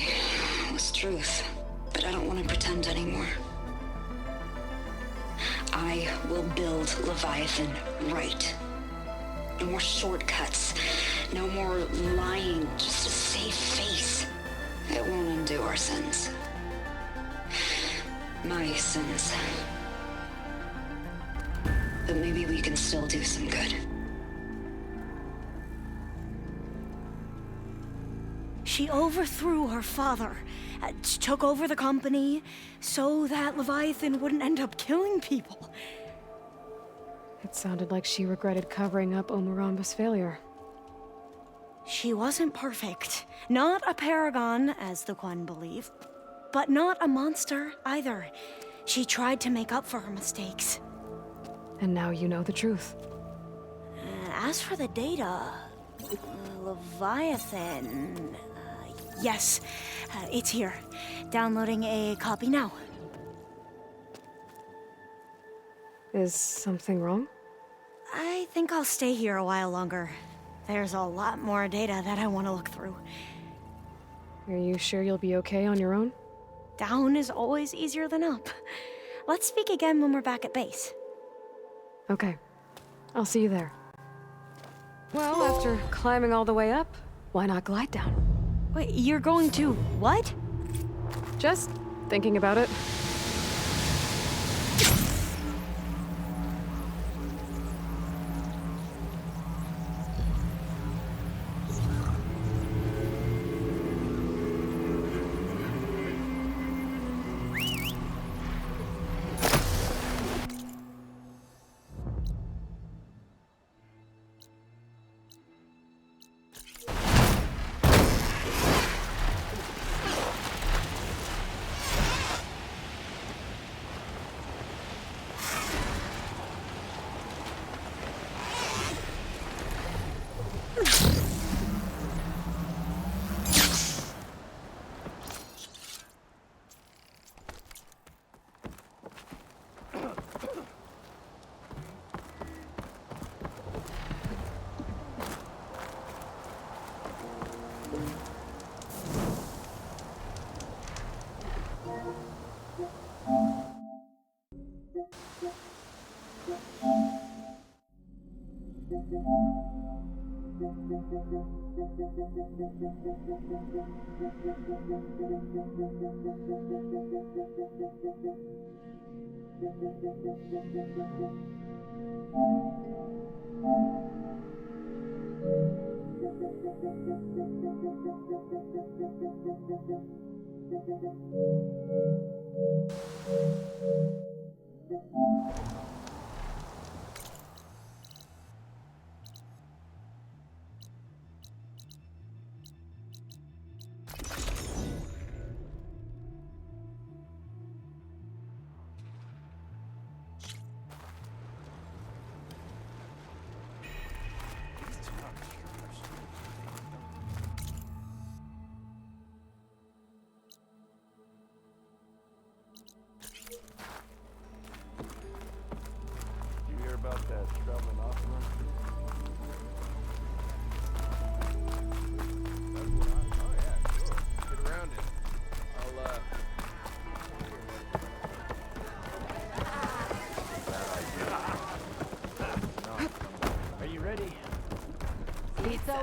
was truth. But I don't want to pretend anymore. I will build Leviathan right. No more shortcuts. No more lying just to save face. It won't undo our sins. My sins. But maybe we can still do some good. She overthrew her father, took over the company, so that Leviathan wouldn't end up killing people. It sounded like she regretted covering up Omuramba's failure. She wasn't perfect. Not a paragon, as the Quan believe. But not a monster, either. She tried to make up for her mistakes. And now you know the truth. As for the data... Leviathan... yes, it's here. Downloading a copy now. Is something wrong? I think I'll stay here a while longer. There's a lot more data that I want to look through. Are you sure you'll be okay on your own? Down is always easier than up. Let's speak again when we're back at base. Okay. I'll see you there. Well, after climbing all the way up, why not glide down? Wait, you're going to what? Just thinking about it.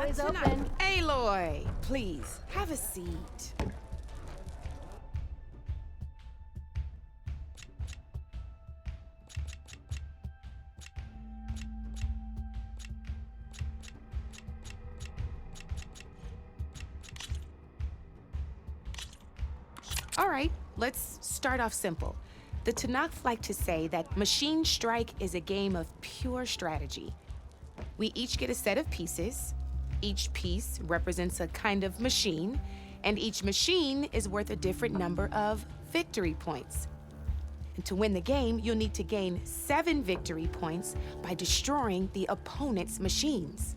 always open. Aloy, please, have a seat. All right, let's start off simple. The Tanakh like to say that Machine Strike is a game of pure strategy. We each get a set of pieces. Each piece represents a kind of machine, and each machine is worth a different number of victory points. And to win the game, you'll need to gain 7 victory points by destroying the opponent's machines.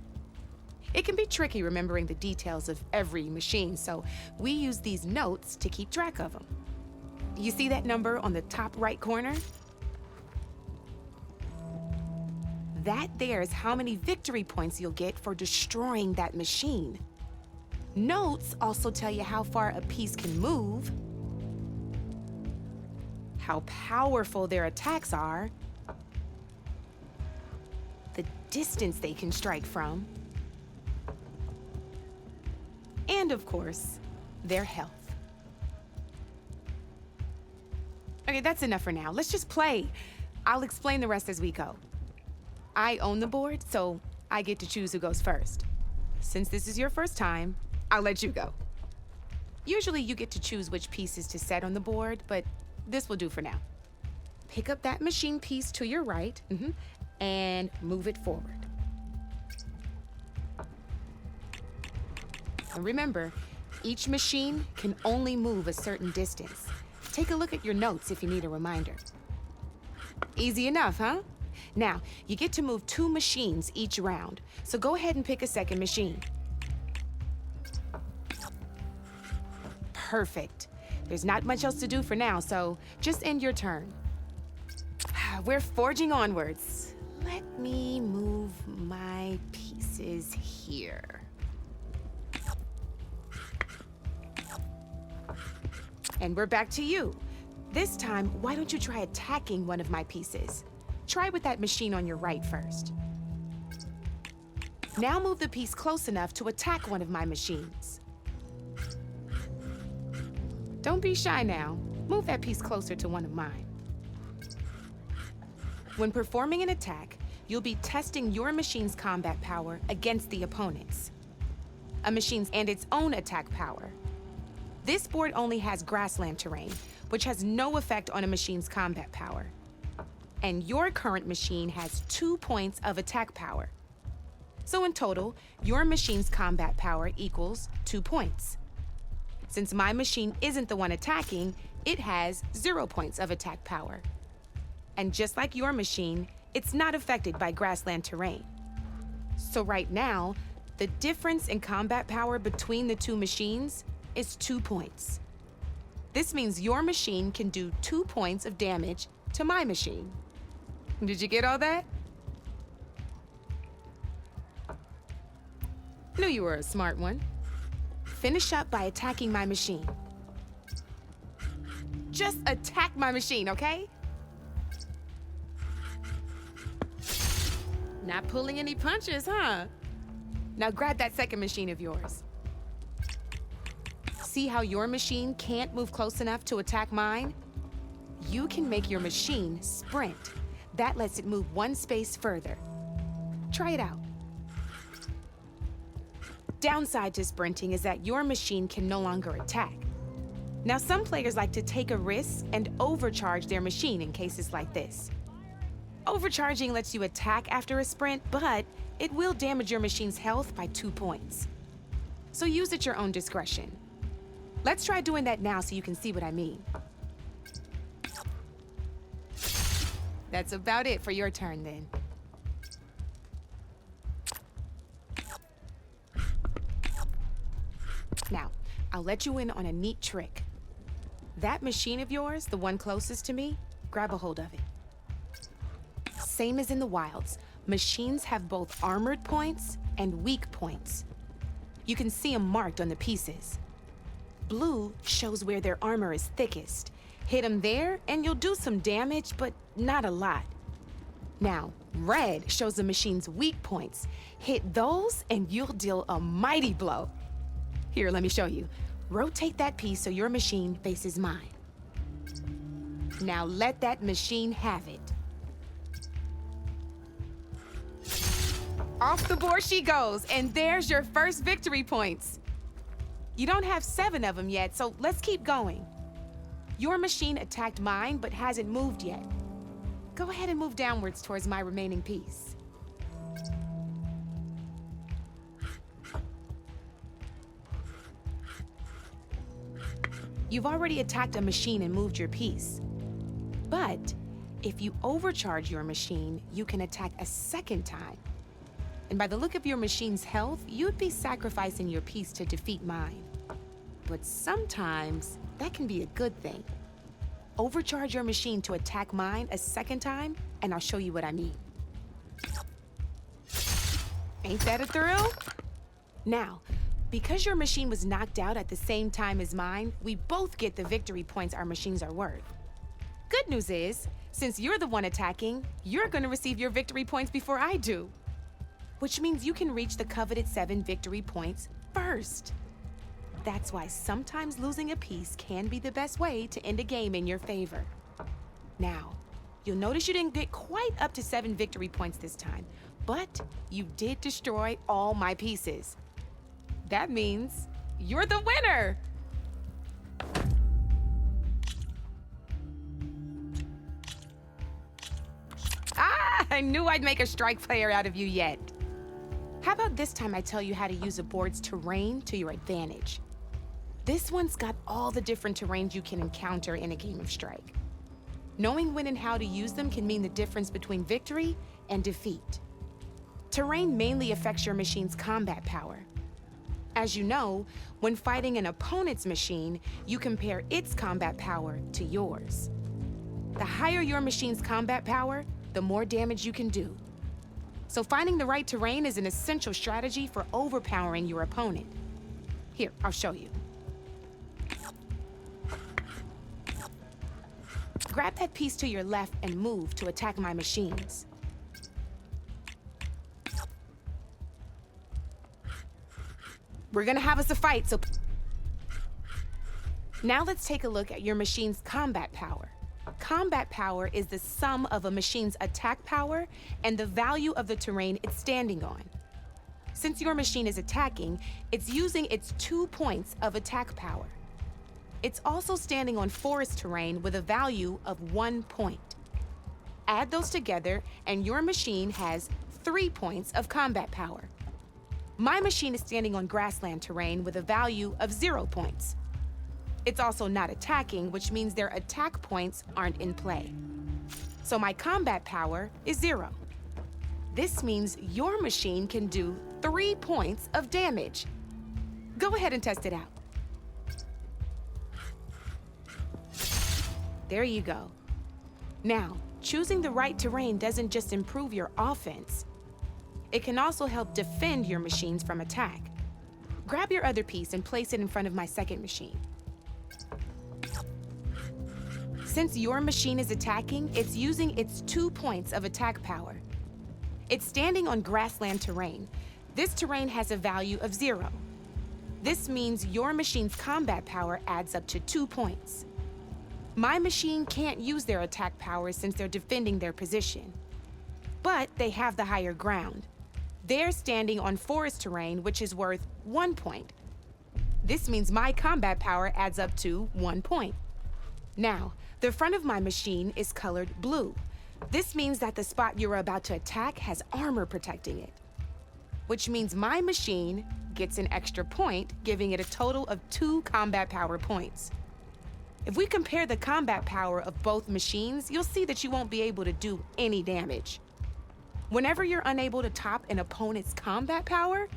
It can be tricky remembering the details of every machine, so we use these notes to keep track of them. You see that number on the top right corner? That there is how many victory points you'll get for destroying that machine. Notes also tell you how far a piece can move, how powerful their attacks are, the distance they can strike from, and of course, their health. Okay, that's enough for now. Let's just play. I'll explain the rest as we go. I own the board, so I get to choose who goes first. Since this is your first time, I'll let you go. Usually you get to choose which pieces to set on the board, but this will do for now. Pick up that machine piece to your right, and move it forward. And remember, each machine can only move a certain distance. Take a look at your notes if you need a reminder. Easy enough, huh? Now, you get to move 2 machines each round, so go ahead and pick a second machine. Perfect. There's not much else to do for now, so just end your turn. We're forging onwards. Let me move my pieces here. And we're back to you. This time, why don't you try attacking one of my pieces? Try with that machine on your right first. Now move the piece close enough to attack one of my machines. Don't be shy now. Move that piece closer to one of mine. When performing an attack, you'll be testing your machine's combat power against the opponent's. A machine's and its own attack power. This board only has grassland terrain, which has no effect on a machine's combat power. And your current machine has 2 points of attack power. So in total, your machine's combat power equals 2 points. Since my machine isn't the one attacking, it has 0 points of attack power. And just like your machine, it's not affected by grassland terrain. So right now, the difference in combat power between the 2 machines is 2 points. This means your machine can do 2 points of damage to my machine. Did you get all that? Knew you were a smart one. Finish up by attacking my machine. Just attack my machine, okay? Not pulling any punches, huh? Now grab that second machine of yours. See how your machine can't move close enough to attack mine? You can make your machine sprint. That lets it move 1 space further. Try it out. Downside to sprinting is that your machine can no longer attack. Now, some players like to take a risk and overcharge their machine in cases like this. Overcharging lets you attack after a sprint, but it will damage your machine's health by 2 points. So use at your own discretion. Let's try doing that now so you can see what I mean. That's about it for your turn then. Now, I'll let you in on a neat trick. That machine of yours, the one closest to me, grab a hold of it. Same as in the wilds, machines have both armored points and weak points. You can see them marked on the pieces. Blue shows where their armor is thickest. Hit them there and you'll do some damage, but not a lot. Now, Red shows the machine's weak points. Hit those and you'll deal a mighty blow. Here, let me show you. Rotate that piece so your machine faces mine. Now let that machine have it. Off the board she goes, and there's your first victory points. You don't have 7 of them yet, so let's keep going. Your machine attacked mine, but hasn't moved yet. Go ahead and move downwards towards my remaining piece. You've already attacked a machine and moved your piece. But if you overcharge your machine, you can attack a second time. And by the look of your machine's health, you'd be sacrificing your piece to defeat mine. But sometimes that can be a good thing. Overcharge your machine to attack mine a second time, and I'll show you what I mean. Ain't that a thrill? Now, because your machine was knocked out at the same time as mine, we both get the victory points our machines are worth. Good news is, since you're the one attacking, you're gonna receive your victory points before I do. Which means you can reach the coveted 7 victory points first. That's why sometimes losing a piece can be the best way to end a game in your favor. Now, you'll notice you didn't get quite up to 7 victory points this time, but you did destroy all my pieces. That means you're the winner! I knew I'd make a strike player out of you yet. How about this time I tell you how to use a board's terrain to your advantage? This one's got all the different terrains you can encounter in a game of Strike. Knowing when and how to use them can mean the difference between victory and defeat. Terrain mainly affects your machine's combat power. As you know, when fighting an opponent's machine, you compare its combat power to yours. The higher your machine's combat power, the more damage you can do. So finding the right terrain is an essential strategy for overpowering your opponent. Here, I'll show you. Grab that piece to your left and move to attack my machines. We're gonna have us a fight, so... Now let's take a look at your machine's combat power. Combat power is the sum of a machine's attack power and the value of the terrain it's standing on. Since your machine is attacking, it's using its 2 points of attack power. It's also standing on forest terrain with a value of 1 point. Add those together, and your machine has 3 points of combat power. My machine is standing on grassland terrain with a value of 0 points. It's also not attacking, which means their attack points aren't in play. So my combat power is 0. This means your machine can do 3 points of damage. Go ahead and test it out. There you go. Now, choosing the right terrain doesn't just improve your offense. It can also help defend your machines from attack. Grab your other piece and place it in front of my second machine. Since your machine is attacking, it's using its 2 points of attack power. It's standing on grassland terrain. This terrain has a value of 0. This means your machine's combat power adds up to 2 points. My machine can't use their attack power since they're defending their position. But they have the higher ground. They're standing on forest terrain, which is worth 1 point. This means my combat power adds up to 1 point. Now, the front of my machine is colored blue. This means that the spot you're about to attack has armor protecting it. Which means my machine gets an extra point, giving it a total of 2 combat power points. If we compare the combat power of both machines, you'll see that you won't be able to do any damage. Whenever you're unable to top an opponent's combat power,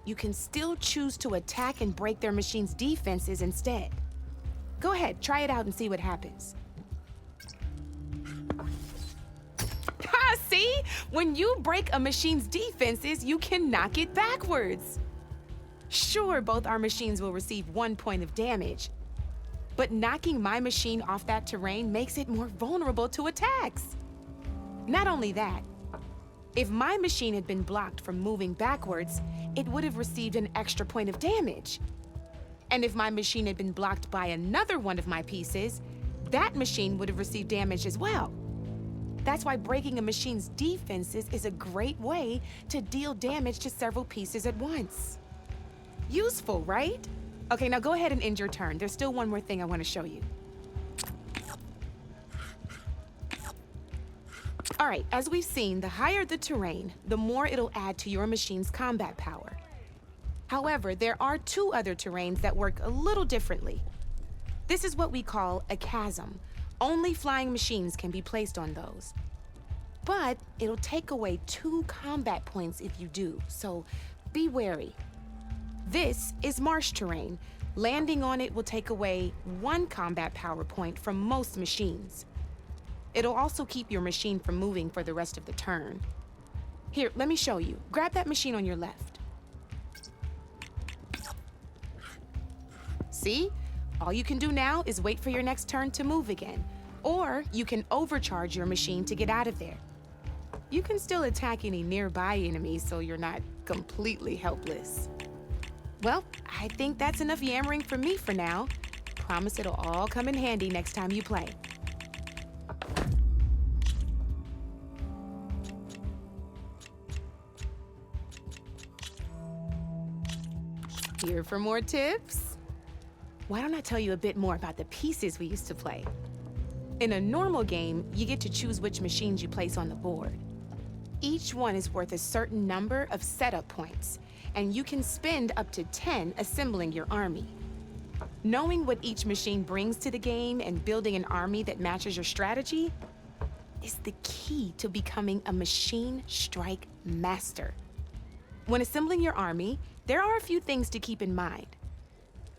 you can still choose to attack and break their machine's defenses instead. Go ahead, try it out and see what happens. Ha, see? When you break a machine's defenses, you can knock it backwards. Sure, both our machines will receive 1 point of damage, but knocking my machine off that terrain makes it more vulnerable to attacks. Not only that, If my machine had been blocked from moving backwards, it would have received an extra point of damage. And if my machine had been blocked by another one of my pieces, that machine would have received damage as well. That's why breaking a machine's defenses is a great way to deal damage to several pieces at once. Useful, right? Okay, now go ahead and end your turn. There's still one more thing I want to show you. All right, as we've seen, the higher the terrain, the more it'll add to your machine's combat power. However, there are two other terrains that work a little differently. This is what we call a chasm. Only flying machines can be placed on those. But it'll take away 2 combat points if you do, so be wary. This is marsh terrain. Landing on it will take away 1 combat power point from most machines. It'll also keep your machine from moving for the rest of the turn. Here, let me show you. Grab that machine on your left. See? All you can do now is wait for your next turn to move again. Or you can overcharge your machine to get out of there. You can still attack any nearby enemies so you're not completely helpless. Well, I think that's enough yammering from me for now. Promise it'll all come in handy next time you play. Here for more tips? Why don't I tell you a bit more about the pieces we used to play? In a normal game, you get to choose which machines you place on the board. Each one is worth a certain number of setup points, and you can spend up to 10 assembling your army. Knowing what each machine brings to the game and building an army that matches your strategy is the key to becoming a machine strike master. When assembling your army, there are a few things to keep in mind.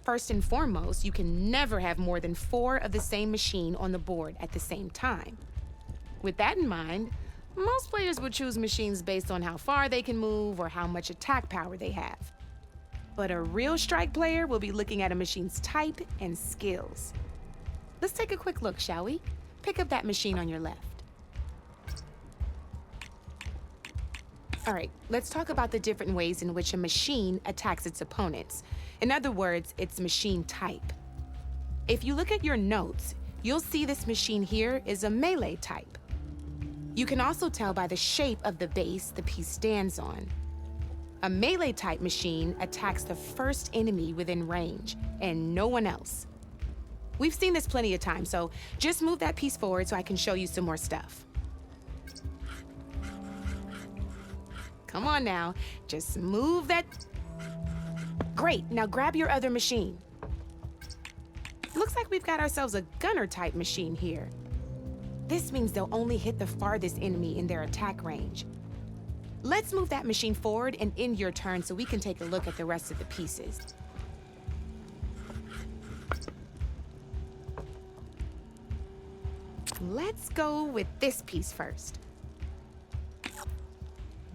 First and foremost, you can never have more than 4 of the same machine on the board at the same time. With that in mind, most players would choose machines based on how far they can move or how much attack power they have. But a real strike player will be looking at a machine's type and skills. Let's take a quick look, shall we? Pick up that machine on your left. All right, let's talk about the different ways in which a machine attacks its opponents. In other words, its machine type. If you look at your notes, you'll see this machine here is a melee type. You can also tell by the shape of the base the piece stands on. A melee type machine attacks the first enemy within range, and no one else. We've seen this plenty of times, so just move that piece forward so I can show you some more stuff. Come on now, just move that. Great, now grab your other machine. Looks like we've got ourselves a gunner type machine here. This means they'll only hit the farthest enemy in their attack range. Let's move that machine forward and end your turn so we can take a look at the rest of the pieces. Let's go with this piece first.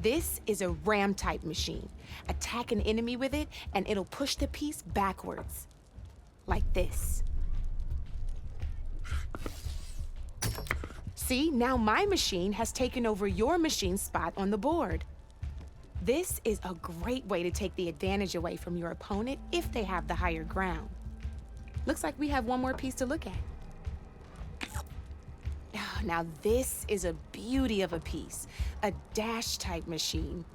This is a ram-type machine. Attack an enemy with it, and it'll push the piece backwards. Like this. See, now my machine has taken over your machine's spot on the board. This is a great way to take the advantage away from your opponent if they have the higher ground. Looks like we have one more piece to look at. Now this is a beauty of a piece, a dash-type machine.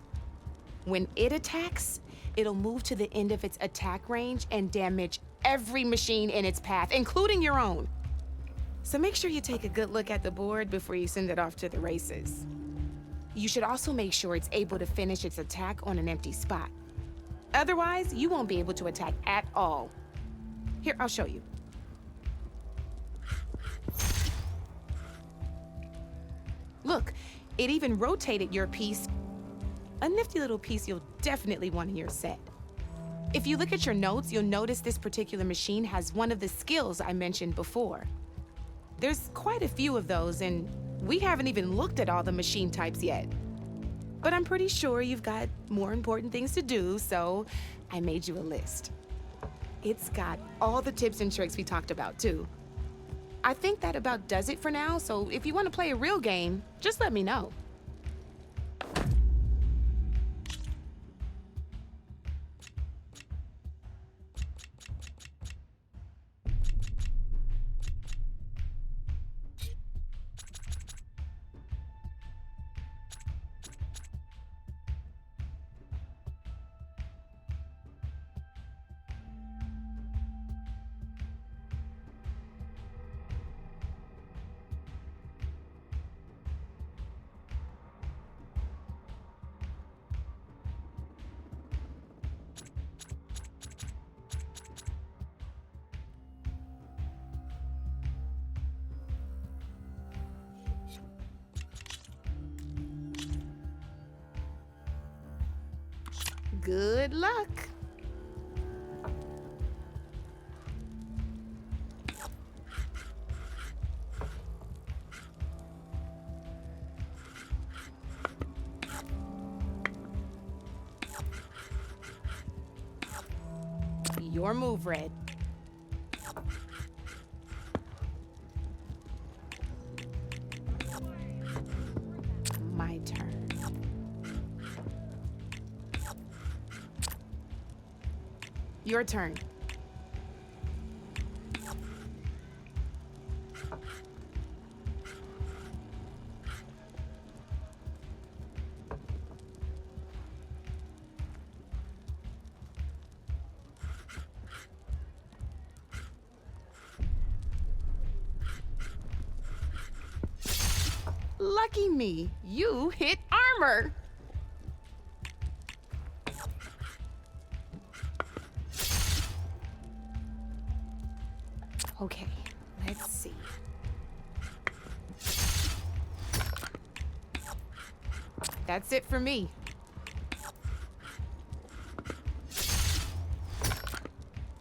When it attacks, it'll move to the end of its attack range and damage every machine in its path, including your own. So make sure you take a good look at the board before you send it off to the races. You should also make sure it's able to finish its attack on an empty spot. Otherwise, you won't be able to attack at all. Here, I'll show you. Look, it even rotated your piece. A nifty little piece you'll definitely want in your set. If you look at your notes, you'll notice this particular machine has one of the skills I mentioned before. There's quite a few of those, and we haven't even looked at all the machine types yet. But I'm pretty sure you've got more important things to do, so I made you a list. It's got all the tips and tricks we talked about, too. I think that about does it for now, so if you want to play a real game, just let me know. Good luck. Your move, Red. My turn. Your turn. Lucky me, you hit armor. Okay, let's see. That's it for me.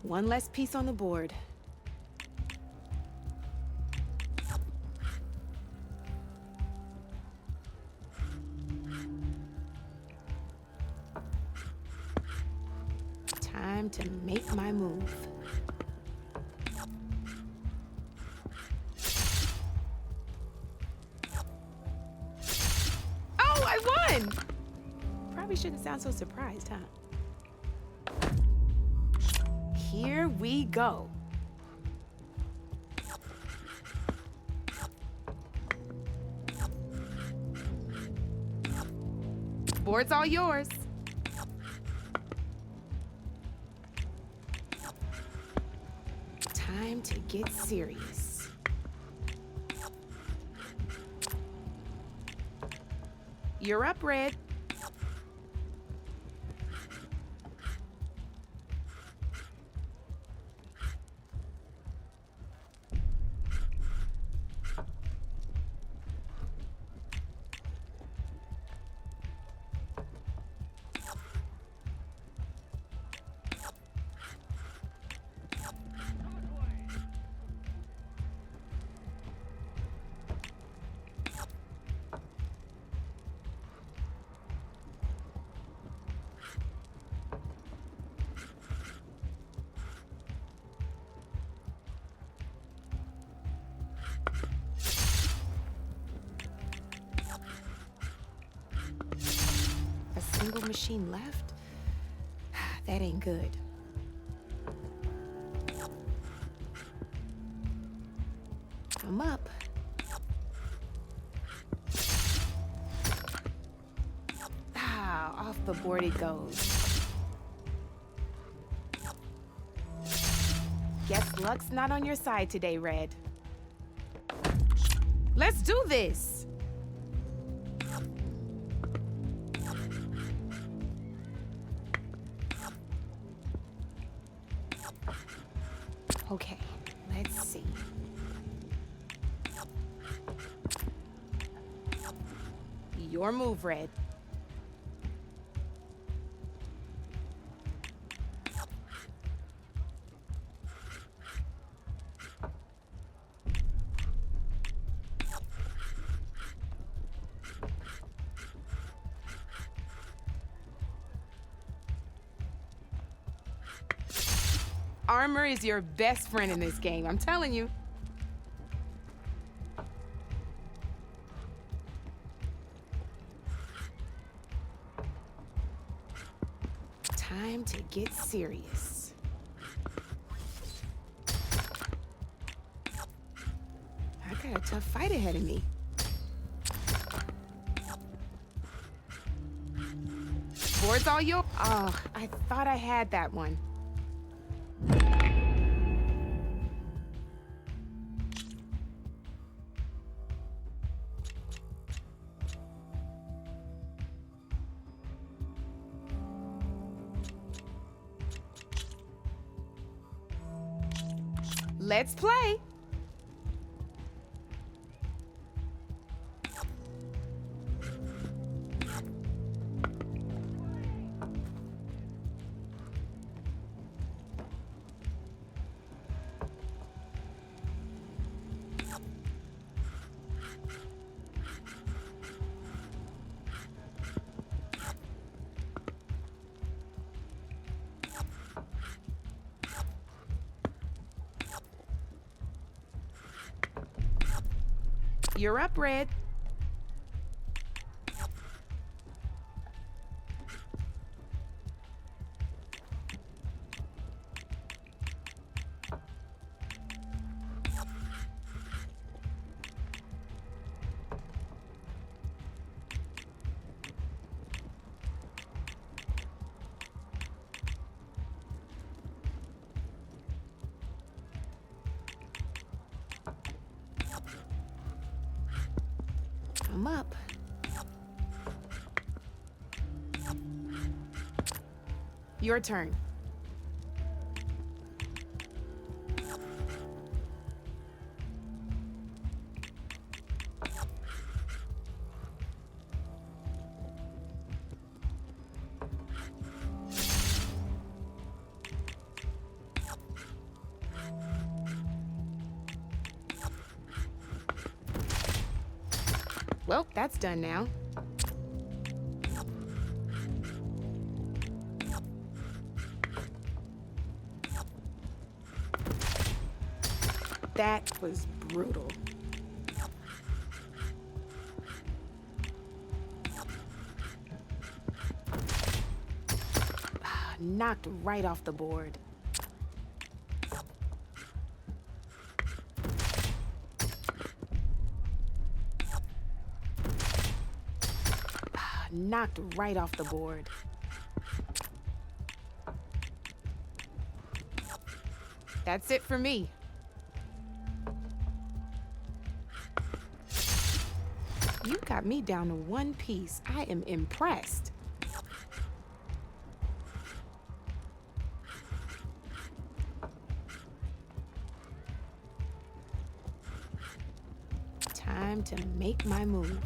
One less piece on the board. Time to make my move. Oh, I won! Probably shouldn't sound so surprised, huh? Here we go. Board's all yours. Time to get serious. You're up, Red. Single machine left? That ain't good. I'm up. Off the board it goes. Guess luck's not on your side today, Red. Let's do this! Okay, let's see. Your move, Red. Armor is your best friend in this game, I'm telling you. Time to get serious. I got a tough fight ahead of me. Board's all yours. Oh, I thought I had that one. Let's play. You're up, Red. I'm up. Your turn. Well, that's done now. That was brutal. Knocked right off the board. Knocked right off the board. That's it for me. You got me down to one piece. I am impressed. Time to make my move.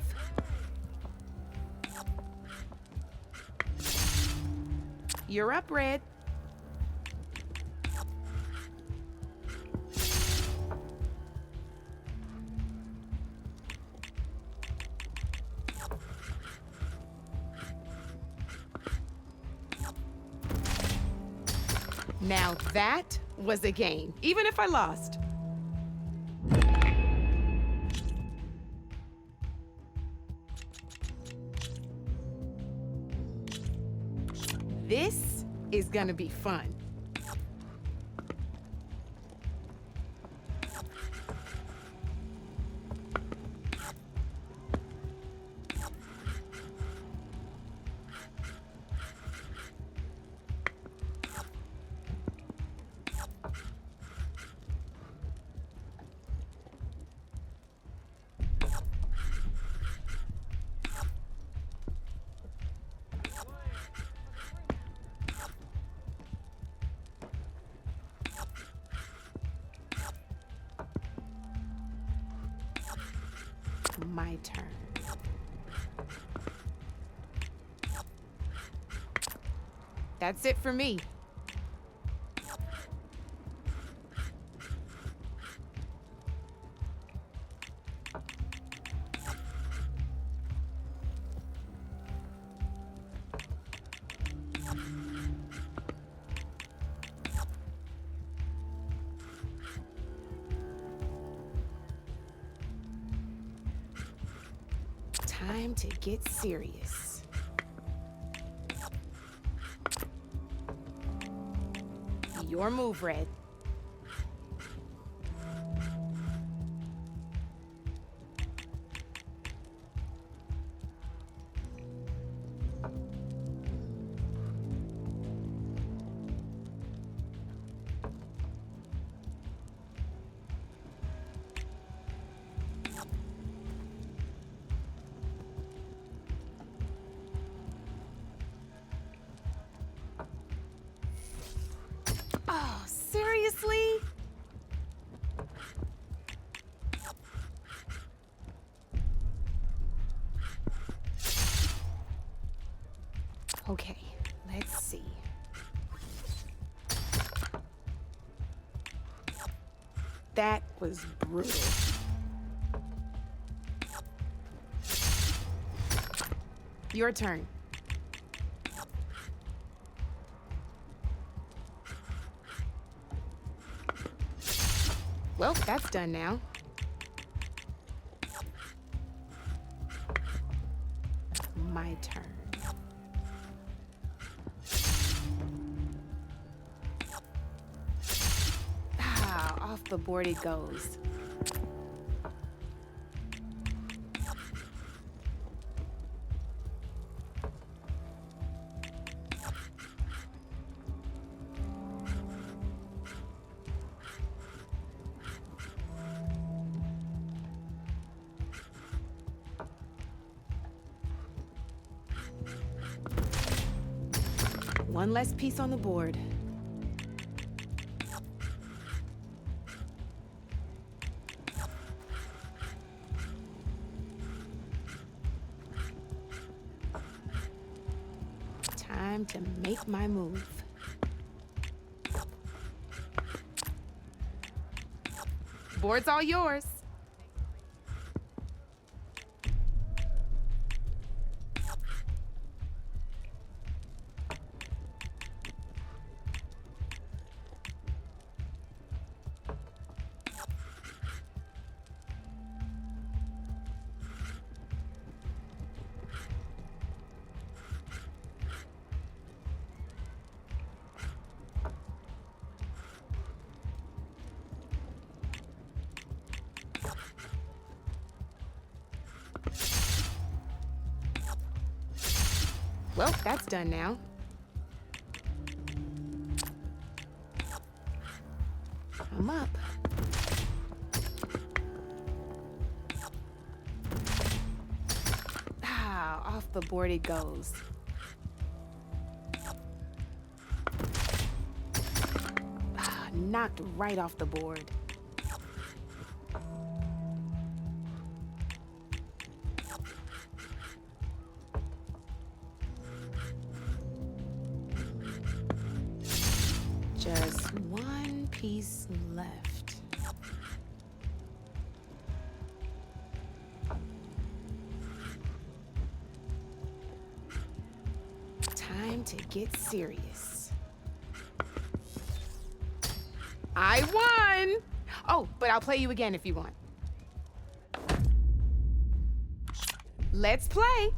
You're up, Red. Now that was a game, even if I lost. This is gonna be fun. My turn. That's it for me. Time to get serious. Your move, Red. Oh, seriously? Okay, let's see. That was brutal. Your turn. Well, that's done now. My turn. Off the board it goes. One less piece on the board. Time to make my move. Board's all yours. Well, that's done now. I'm up. Off the board it goes. Knocked right off the board. Just one piece left. Time to get serious. I won! Oh, but I'll play you again if you want. Let's play.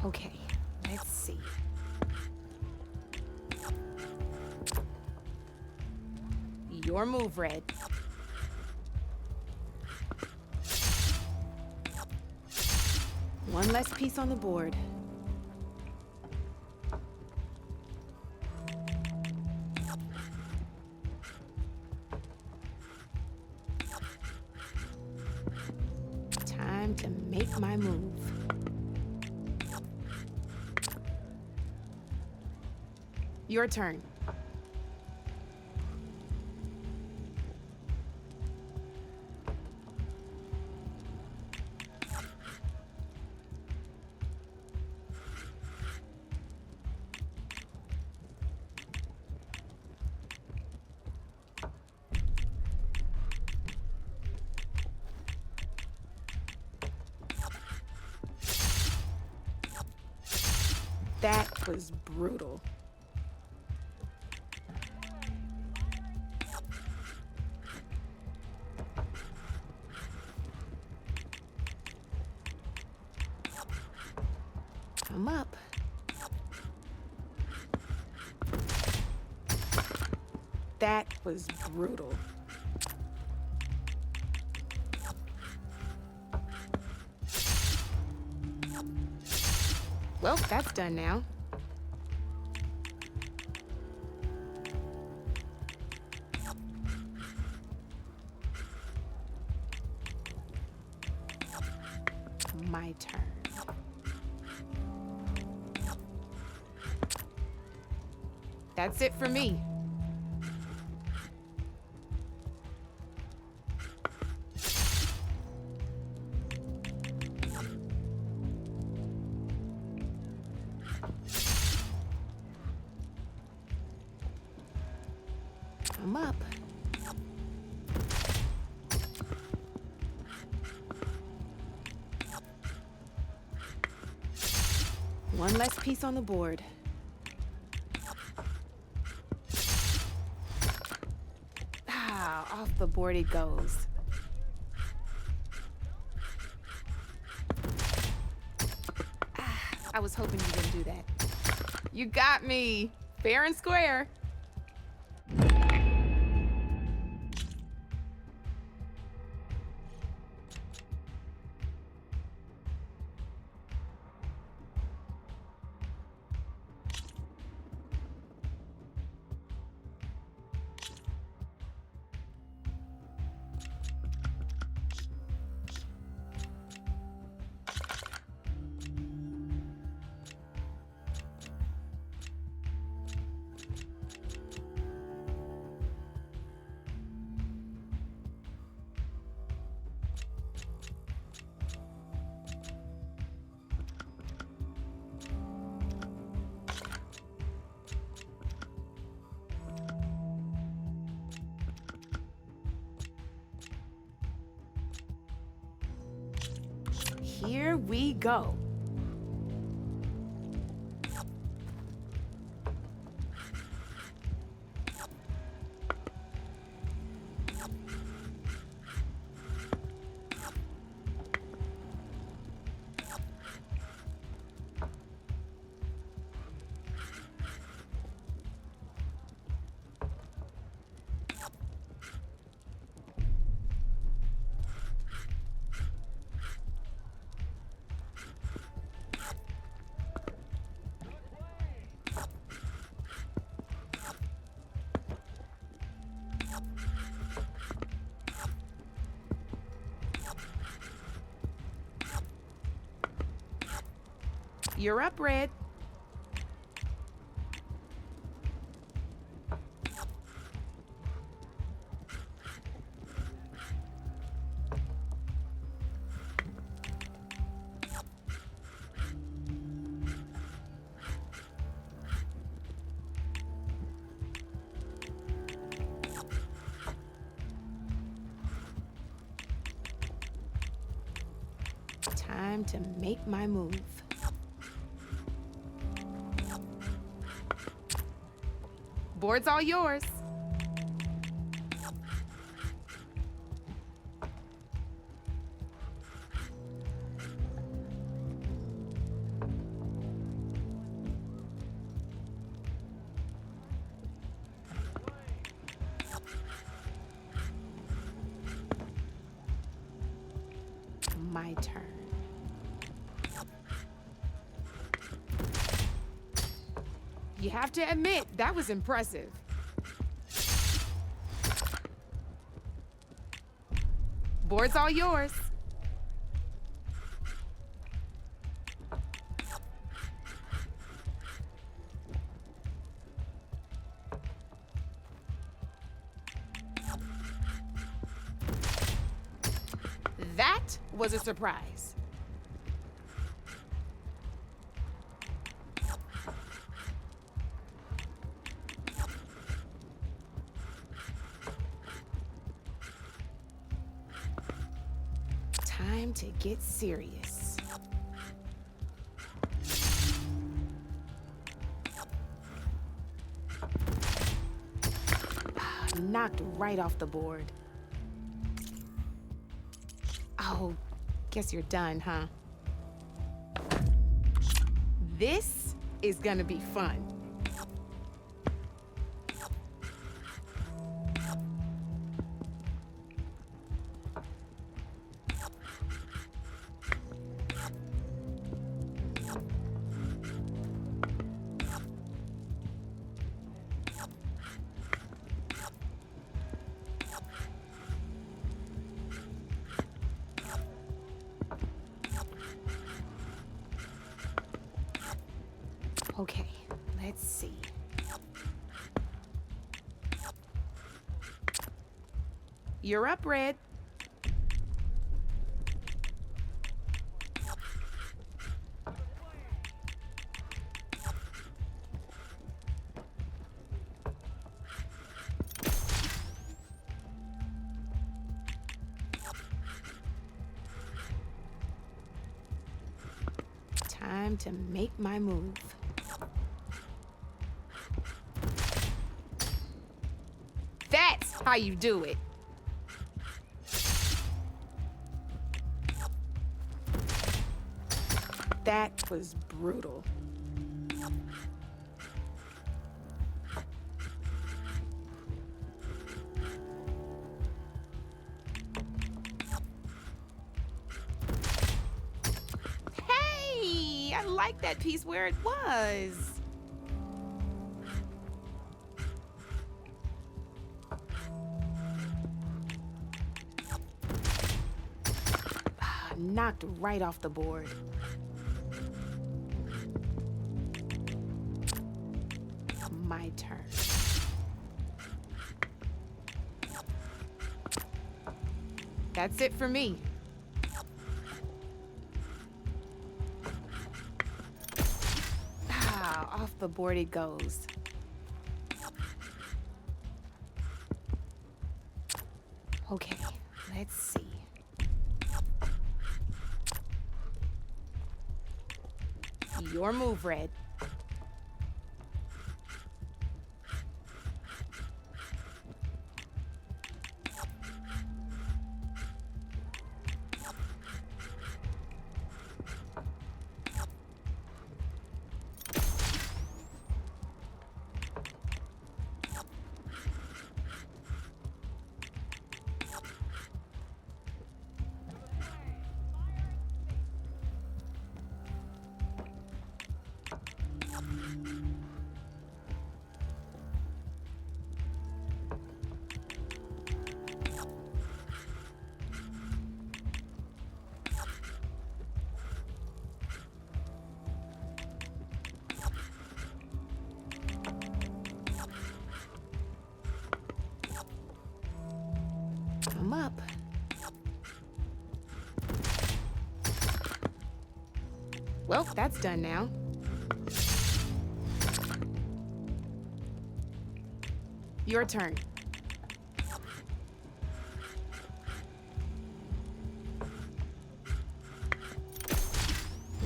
Okay, let's see. Your move, Red. One less piece on the board. Time to make my move. Your turn. That was brutal. I'm up. That was brutal. Well, that's done now. My turn. That's it for me. come up. One less piece on the board. Ah, off the board it goes. Ah, I was hoping you didn't do that. You got me, fair and square. Here we go. You're up, Red. Time to make my move. Board's all yours. My turn. You have to admit, that was impressive. Board's all yours. That was a surprise. Time to get serious. Knocked right off the board. Oh, guess you're done, huh? This is gonna be fun. Okay, let's see. You're up, Red. Time to make my move. That's how you do it. That was brutal. Hey, I like that piece where it was. Knocked right off the board. My turn. That's it for me. Off the board it goes. Okay, let's see. Your move, Red. I'm up. Well, that's done now. Your turn.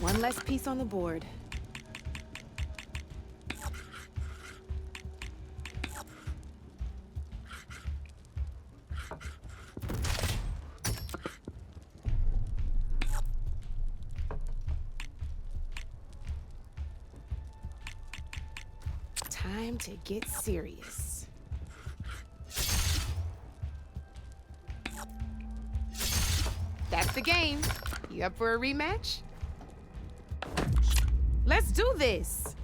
One less piece on the board. Time to get serious. That's the game. You up for a rematch? Let's do this.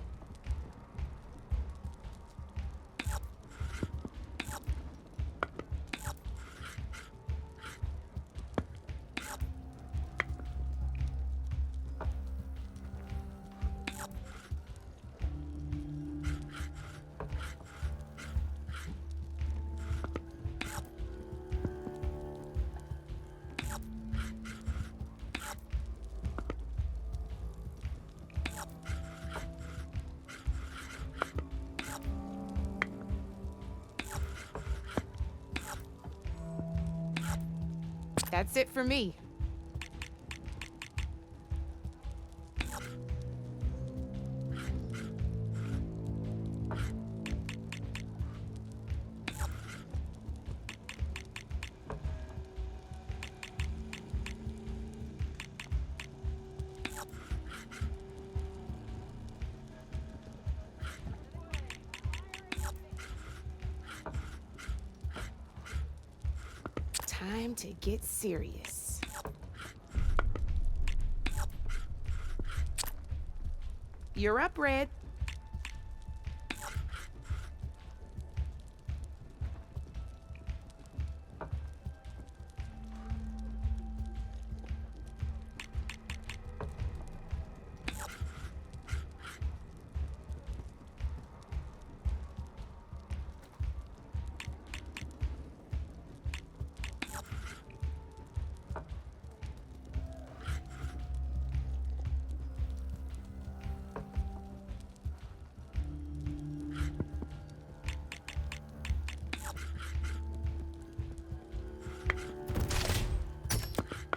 That's it for me. Time to get serious. You're up, Red.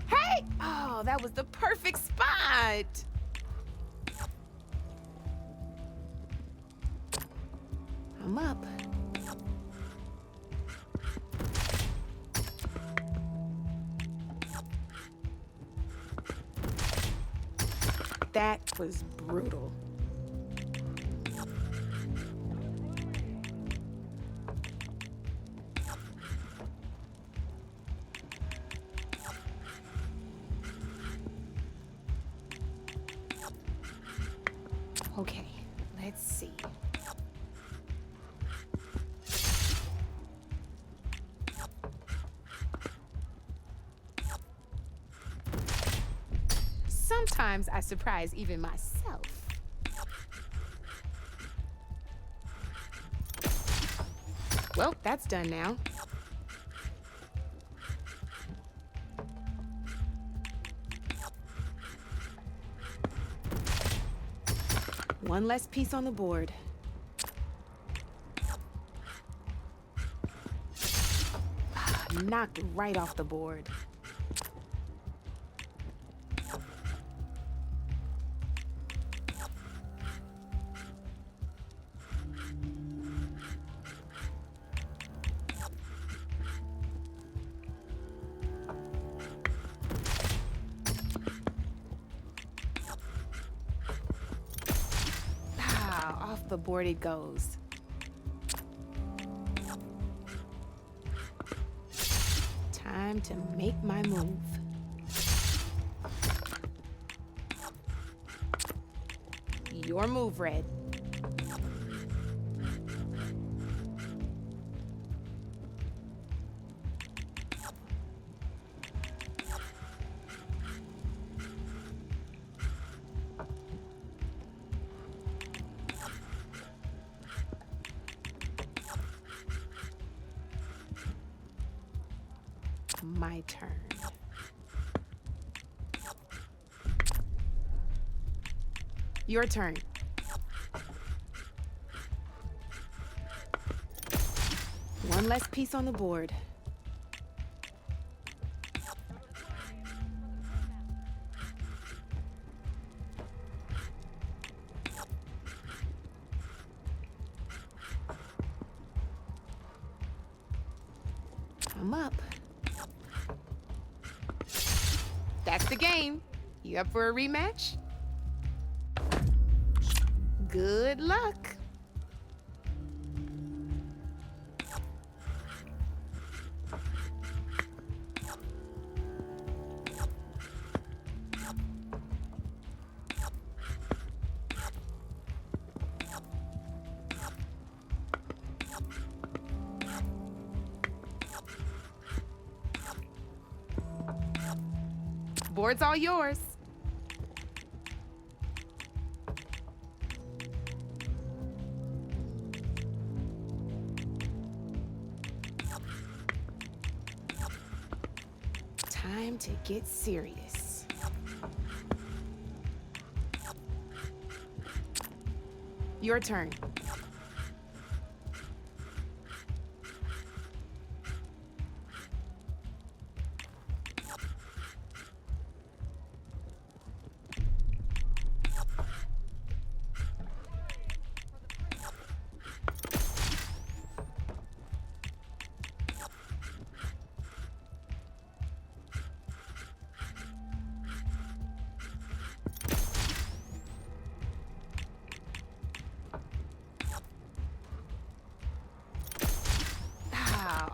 Hey! Oh, that was the perfect spot. I'm up. That was brutal. Okay, let's see. Sometimes I surprise even myself. Well, that's done now. One less piece on the board. Knocked right off the board. Off the board it goes. Time to make my move. Your move, Red. My turn. Your turn. One less piece on the board. I'm up. That's the game. You up for a rematch? Good luck. Board's all yours. Time to get serious. Your turn.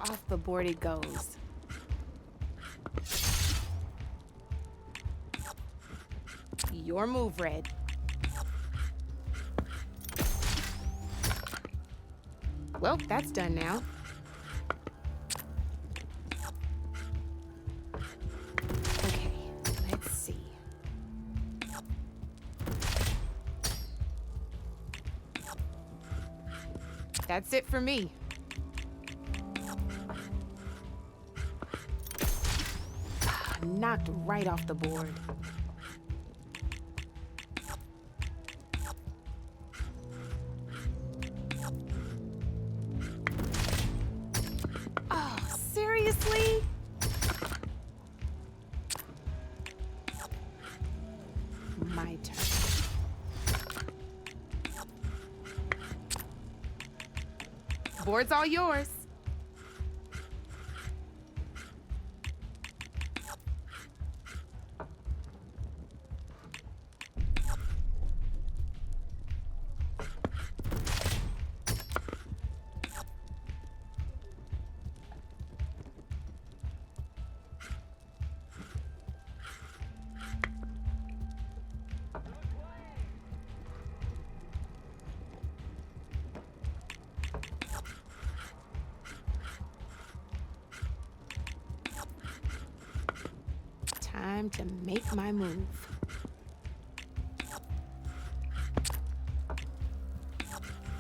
Off the board it goes. Your move, Red. Well, that's done now. Okay, let's see. That's it for me. Knocked right off the board. Oh, seriously? My turn. Board's all yours. Time to make my move.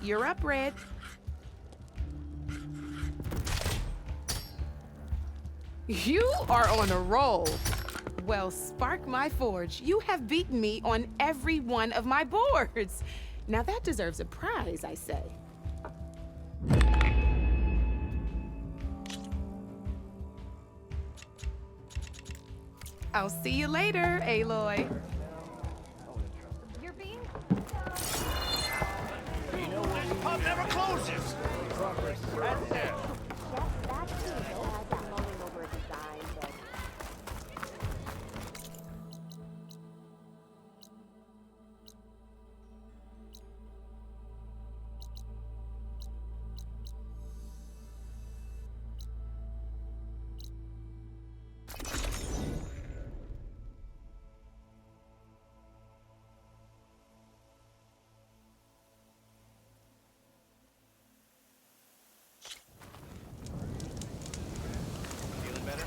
You're up, Red. You are on a roll. Well, spark my forge. You have beaten me on every one of my boards. Now that deserves a prize, I say. I'll see you later, Aloy. You're being... This pub never closes! That's it. Feeling better?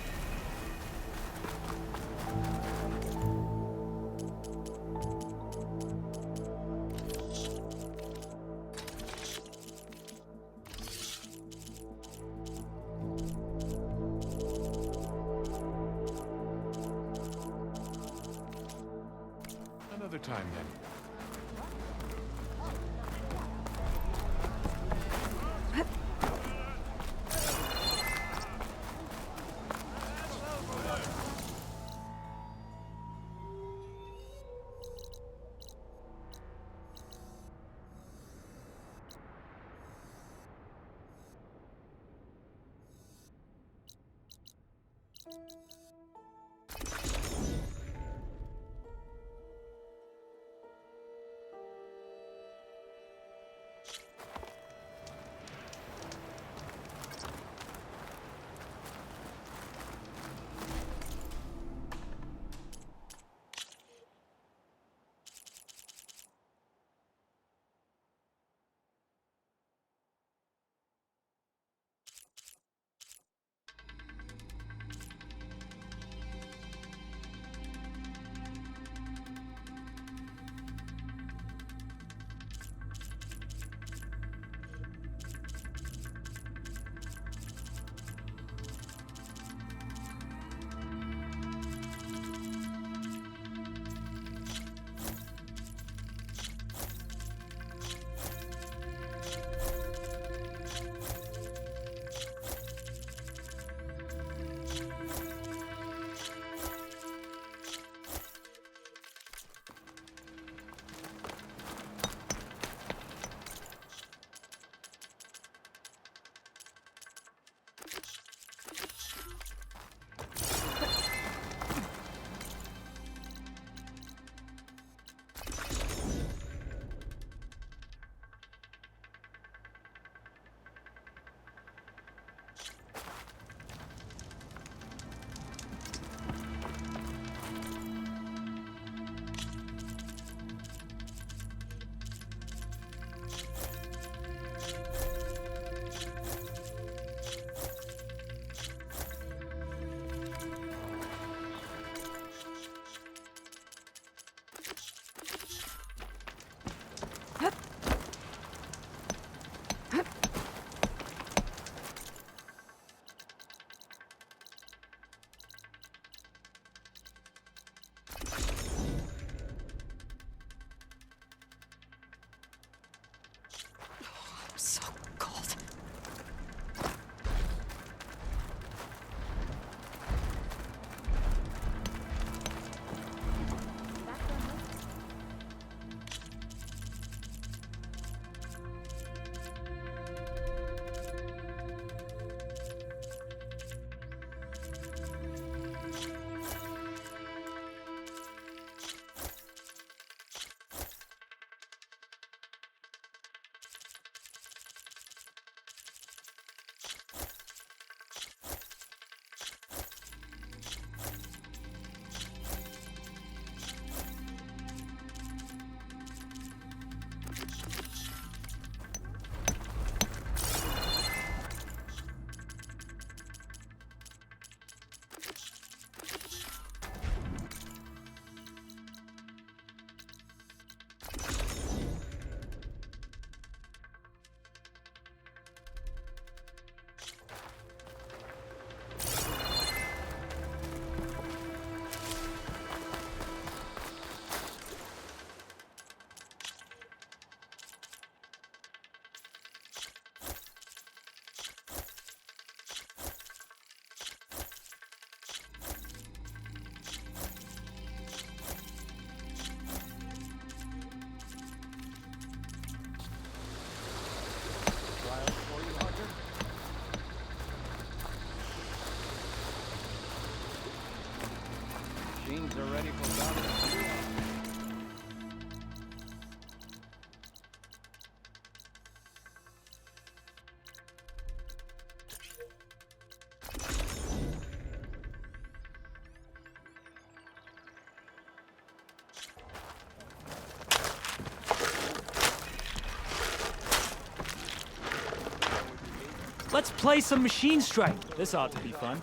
Another time then. ready for battle. Let's play some Machine Strike. This ought to be fun.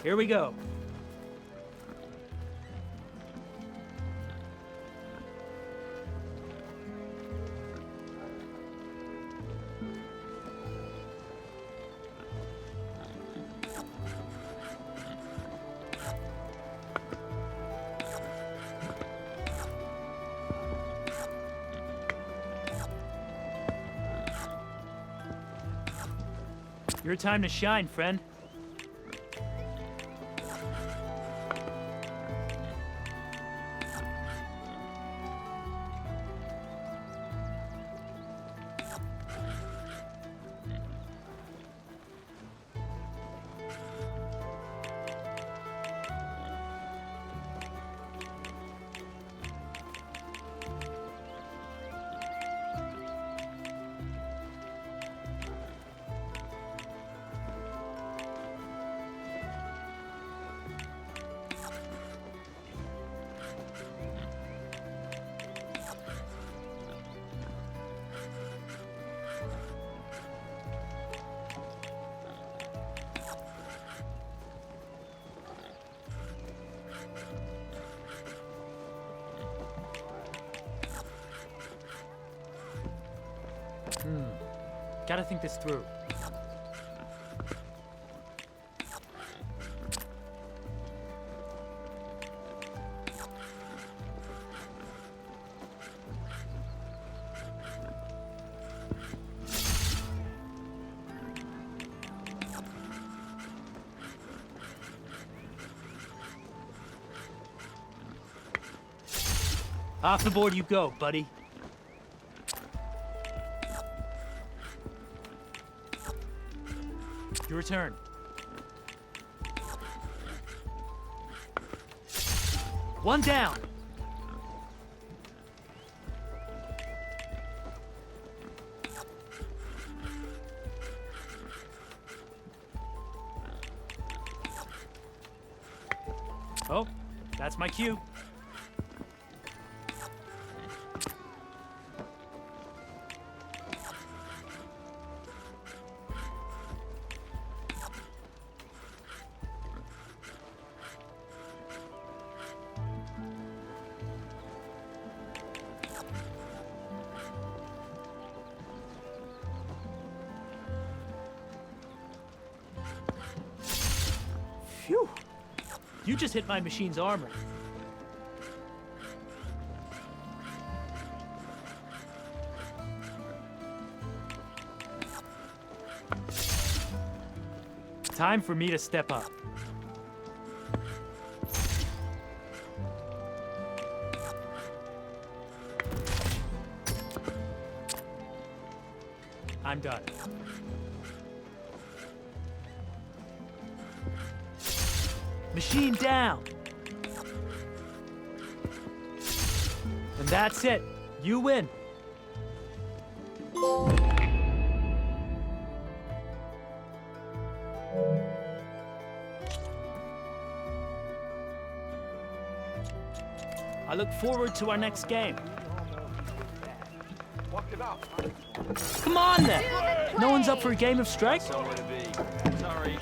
Here we go. Your time to shine, friend. Gotta think this through. Off the board you go, buddy. Your turn. One down. Oh, that's my cue. Phew! You just hit my machine's armor. time for me to step up. I'm done. Machine down. And that's it. You win. I look forward to our next game. Come on then! No one's up for a game of strike? Sorry.